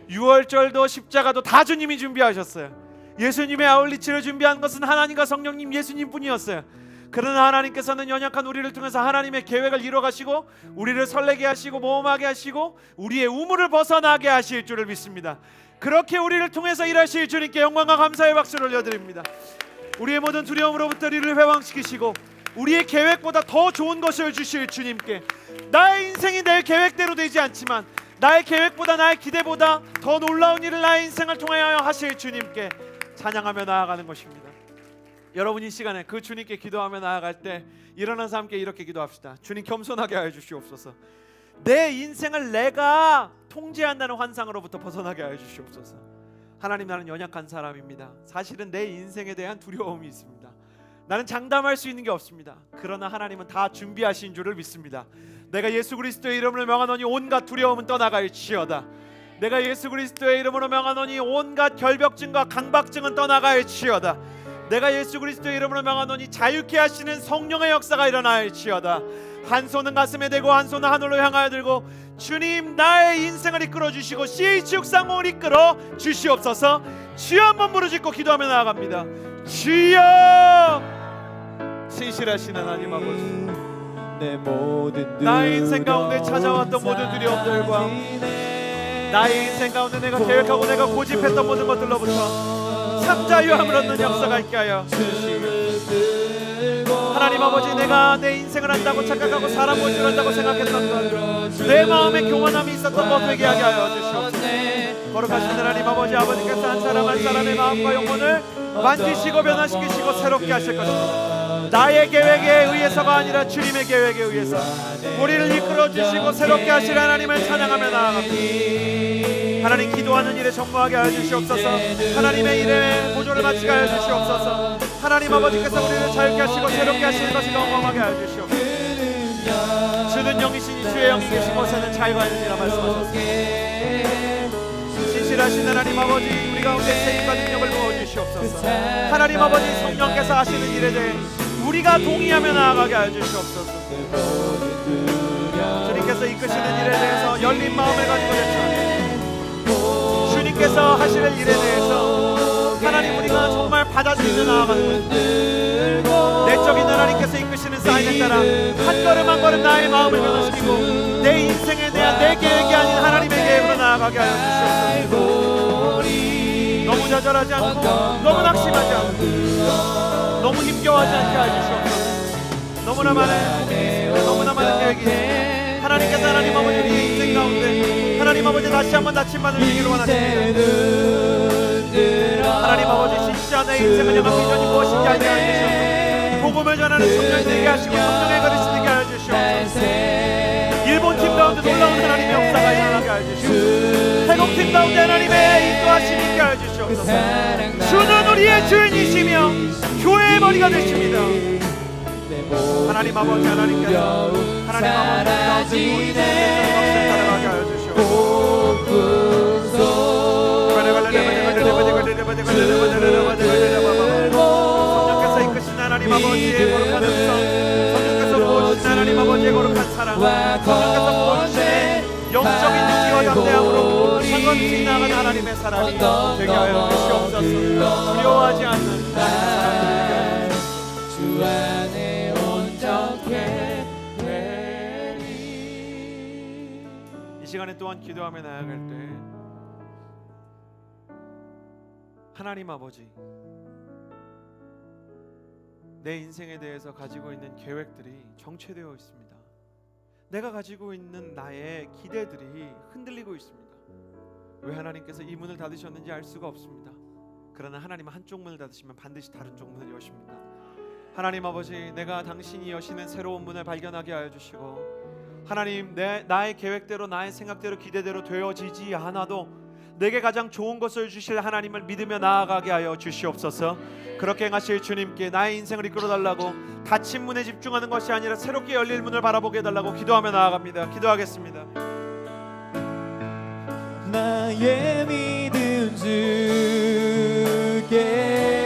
유월절도 십자가도 다 주님이 준비하셨어요. 예수님의 아울리치를 준비한 것은 하나님과 성령님 예수님뿐이었어요. 그러나 하나님께서는 연약한 우리를 통해서 하나님의 계획을 이뤄가시고 우리를 설레게 하시고 모험하게 하시고 우리의 우물을 벗어나게 하실 줄을 믿습니다. 그렇게 우리를 통해서 일하실 주님께 영광과 감사의 박수를 올려드립니다. 우리의 모든 두려움으로부터 우리를 회방시키시고 우리의 계획보다 더 좋은 것을 주실 주님께, 나의 인생이 내 계획대로 되지 않지만 나의 계획보다 나의 기대보다 더 놀라운 일을 나의 인생을 통하여 하실 주님께 찬양하며 나아가는 것입니다. 여러분 이 시간에 그 주님께 기도하며 나아갈 때 일어나서 함께 이렇게 기도합시다. 주님, 겸손하게 하여 주시옵소서. 내 인생을 내가 통제한다는 환상으로부터 벗어나게 하여 주시옵소서. 하나님, 나는 연약한 사람입니다. 사실은 내 인생에 대한 두려움이 있습니다. 나는 장담할 수 있는 게 없습니다. 그러나 하나님은 다 준비하신 줄을 믿습니다. 내가 예수 그리스도의 이름으로 명하노니 온갖 두려움은 떠나갈지어다. 내가 예수 그리스도의 이름으로 명하노니 온갖 결벽증과 강박증은 떠나갈지어다. 내가 예수 그리스도의 이름으로 명하노니 자유케 하시는 성령의 역사가 일어날지어다. 한 손은 가슴에 대고 한 손은 하늘로 향하여 들고, 주님, 나의 인생을 이끌어 주시고 CH 육상공을 이끌어 주시옵소서. 주여 한번 부르짖고 기도하며 나아갑니다. 주여, 신실하신 하나님 아버지, 나의 인생 가운데 찾아왔던 모든 두려움들과 나의 인생 가운데 내가 계획하고 내가 고집했던 모든 것들로부터 참자유함을 얻는 역사가 있게 하여 주시옵소서. 하나님 아버지, 내가 내 인생을 한다고 착각하고 사람 본줄 안다고 생각했던 것, 내 마음에 교만함이 있었던 것 되게 하게 하여 주시옵소서. 거룩하신 하나님 아버지, 아버지께서 한 사람 한 사람의 마음과 영혼을 만지시고 변화시키시고 새롭게 하실 것입니다. 나의 계획에 의해서가 아니라 주님의 계획에 의해서 우리를 이끌어주시고 새롭게 하실 하나님을 찬양하며 나아갑니다. 하나님, 기도하는 일에 전무하게 하여 주시옵소서. 하나님의 일에 보조를 마치게 하여 주시옵소서. 하나님 아버지께서 우리를 자유케 하시고 새롭게 하시는 것을 경험하게 하여 주시옵소서. 주는 영이시니 주의 영이 계신 곳에는 자유가 있느니라 말씀하셨습니다. 신실하신 하나님 아버지, 우리 가운데 세임과 능력을 부어주시옵소서. 하나님 아버지, 성령께서 하시는 일에 대해 우리가 동의하며 나아가게 하여 주시옵소서. 주님께서 이끄시는 일에 대해서 열린 마음을 가지고 대처하며 주님께서 하시는 일에 대해서 하나님, 우리가 정말 받아들이며 나아가는 것, 내적인 하나님께서 이끄시는 사인에 따라 한 걸음 한 걸음 나의 마음을 변화시키고 내 인생에 대한 내 계획이 아닌 하나님의 계획으로 나아가게 하여 주시옵소서. 너무 좌절하지 않고 너무 낙심하지 않고 너무 힘겨워하지 않게 하여 주시옵소서. 너무나 많은 고민이 있습니다. 너무나 많은 계획이 있습니다. 하나님께서 하나님 아버지, 우리의 인생 가운데 하나님 아버지 다시 한번 다침반을 주기를 원하십니다. 하나님 아버지, 진짜 내 인생을 향한 비전이 무엇인지 알게 하여 주시옵소서. 복음을 전하는 청년이 되게 하시고 성령의 거리시 되게 하여 주시옵소서. 일본 팀 가운데 놀라운 하나님의 역사가 일어나게 하여 주시옵소서. 태국 팀 가운데 하나님의 인도하심이 있게 하여 주시옵소서. 주는 우리의 주인이시며 교회의 머리가 되십니다. 하나님 아버지, 하나님께서 하나님 아버지 가운데 모든 것을 따라가게 하여 주시옵소서. 성령께서 이끄신 하나님 아버지의 거룩한 음성, 성령께서 부어주신 하나님 아버지의 거룩한 사랑, 성령께서 부어주신 영적인 용기와 담대함으로 상관없이 나아가는 하나님의 사랑이 되게 하여 주시옵소서. 두려워하지 않는 하나님의 사랑이 주 안에 온전케 되리. 이 시간에 또한 기도하며 나아갈 때 하나님 아버지, 내 인생에 대해서 가지고 있는 계획들이 정체되어 있습니다. 내가 가지고 있는 나의 기대들이 흔들리고 있습니다. 왜 하나님께서 이 문을 닫으셨는지 알 수가 없습니다. 그러나 하나님은 한쪽 문을 닫으시면 반드시 다른 쪽 문을 여십니다. 하나님 아버지, 내가 당신이 여시는 새로운 문을 발견하게 하여 주시고, 하나님, 나의 계획대로, 나의 생각대로, 기대대로 되어지지 않아도 내게 가장 좋은 것을 주실 하나님을 믿으며 나아가게 하여 주시옵소서. 그렇게 행하실 주님께 나의 인생을 이끌어달라고, 닫힌 문에 집중하는 것이 아니라 새롭게 열릴 문을 바라보게 해달라고 기도하며 나아갑니다. 기도하겠습니다. 나의 믿음 주께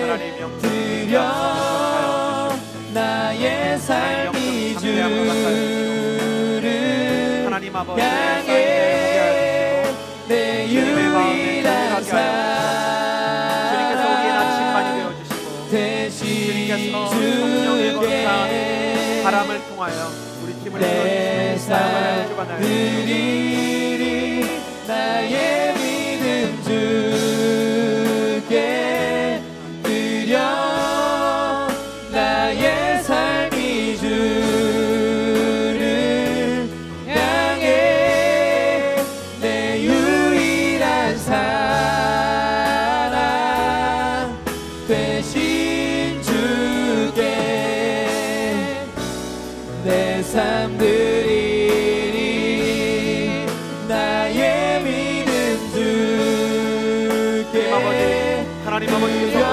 하나님 영적 드려 나의 삶이 주를 하나님 아버지 향해 내 유일한 삶 주님께서 우리의 나침반이 되어주시고 대신 주님께서 성령의 주께 거룩한 바람을 통하여 우리 팀을 내 이끌어주시고 삶 드리리 나의 믿음 주께 드려 나의 삶이 주를 향해 내 유일한 사랑 되신 주께 내 삶 드리리 나의 믿음 주께 하나님 아버지께서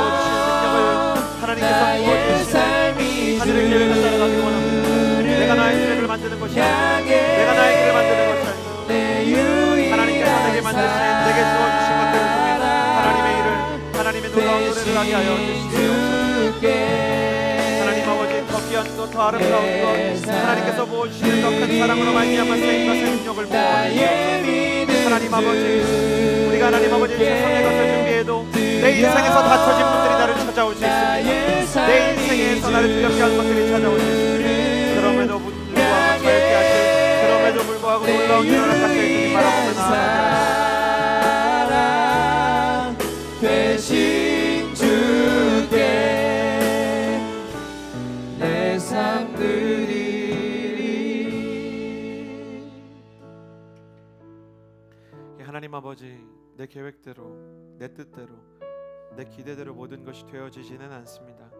하나님께서 나의 삶이 하늘의 계획을 따라가기 원합니다. 내가 나의 계획을 만드는 것이 아니라 내가 나의 길을 만드는 것이 아니라 하나님께서 내게 만드신 내게 주어주신 것들을 통해 하나님의 일을, 하나님의 놀라운 노래를 하게 하여 주시옵소서. 하나님 아버지, 더 귀한 것, 더 아름다운 것, 하나님께서 부어주시는 더 큰 사랑으로 말미암아 쓰인 것의 능력을 부어주시옵소서. 하나님 아버지, 우리가 하나님 아버지 최선의 것을 준비해도 내 인생에서 다쳐진 분들이 나를 찾아올 수 있습니다. 내 인생에서 나를 두렵게 한 것들이 찾아올 수 있습니다. 그럼에도 불구하고 절대 하실, 그럼에도 불구하고 놀라운 일을 하실 주님 바라보며 나아갑니다. 되신 주께 내 삶 드리리. 하나님 아버지, 내 계획대로, 내 뜻대로, 내 기대대로 모든 것이 되어지지는 않습니다.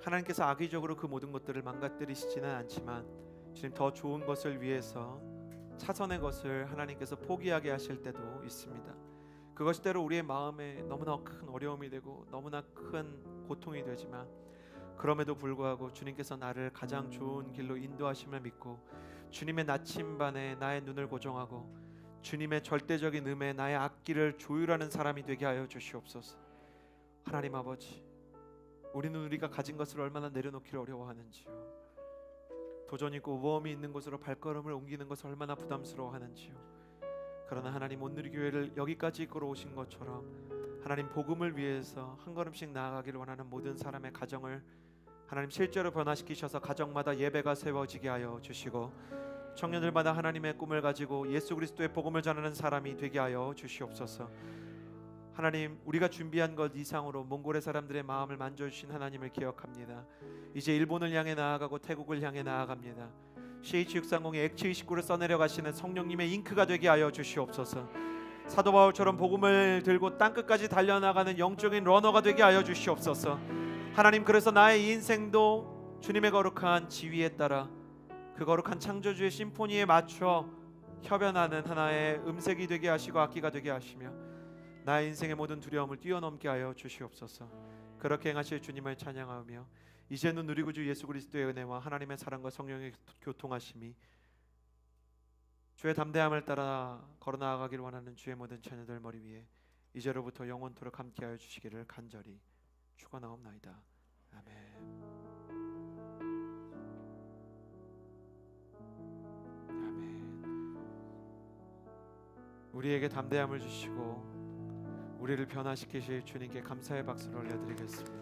하나님께서 악의적으로 그 모든 것들을 망가뜨리시지는 않지만 주님, 더 좋은 것을 위해서 차선의 것을 하나님께서 포기하게 하실 때도 있습니다. 그것이 때로 우리의 마음에 너무나 큰 어려움이 되고 너무나 큰 고통이 되지만, 그럼에도 불구하고 주님께서 나를 가장 좋은 길로 인도하심을 믿고 주님의 나침반에 나의 눈을 고정하고 주님의 절대적인 음에 나의 앞길을 조율하는 사람이 되게 하여 주시옵소서. 하나님 아버지, 우리는 우리가 가진 것을 얼마나 내려놓기를 어려워하는지요. 도전이 있고 모험이 있는 곳으로 발걸음을 옮기는 것을 얼마나 부담스러워하는지요. 그러나 하나님, 오늘 교회를 여기까지 이끌어오신 것처럼 하나님 복음을 위해서 한 걸음씩 나아가기를 원하는 모든 사람의 가정을 하나님 실제로 변화시키셔서 가정마다 예배가 세워지게 하여 주시고, 청년들마다 하나님의 꿈을 가지고 예수 그리스도의 복음을 전하는 사람이 되게 하여 주시옵소서. 하나님, 우리가 준비한 것 이상으로 몽골의 사람들의 마음을 만져주신 하나님을 기억합니다. 이제 일본을 향해 나아가고 태국을 향해 나아갑니다. CH630의 X29를 써내려 가시는 성령님의 잉크가 되게 하여 주시옵소서. 사도 바울처럼 복음을 들고 땅끝까지 달려나가는 영적인 러너가 되게 하여 주시옵소서. 하나님, 그래서 나의 인생도 주님의 거룩한 지위에 따라 그 거룩한 창조주의 심포니에 맞춰 협연하는 하나의 음색이 되게 하시고 악기가 되게 하시며 나의 인생의 모든 두려움을 뛰어넘게 하여 주시옵소서. 그렇게 행하실 주님을 찬양하며 이제는 우리 구주 예수 그리스도의 은혜와 하나님의 사랑과 성령의 교통하심이 주의 담대함을 따라 걸어나가기를 원하는 주의 모든 자녀들 머리 위에 이제로부터 영원토록 함께하여 주시기를 간절히 축원하옵나이다. 아멘. 우리에게 담대함을 주시고 우리를 변화시키실 주님께 감사의 박수를 올려드리겠습니다.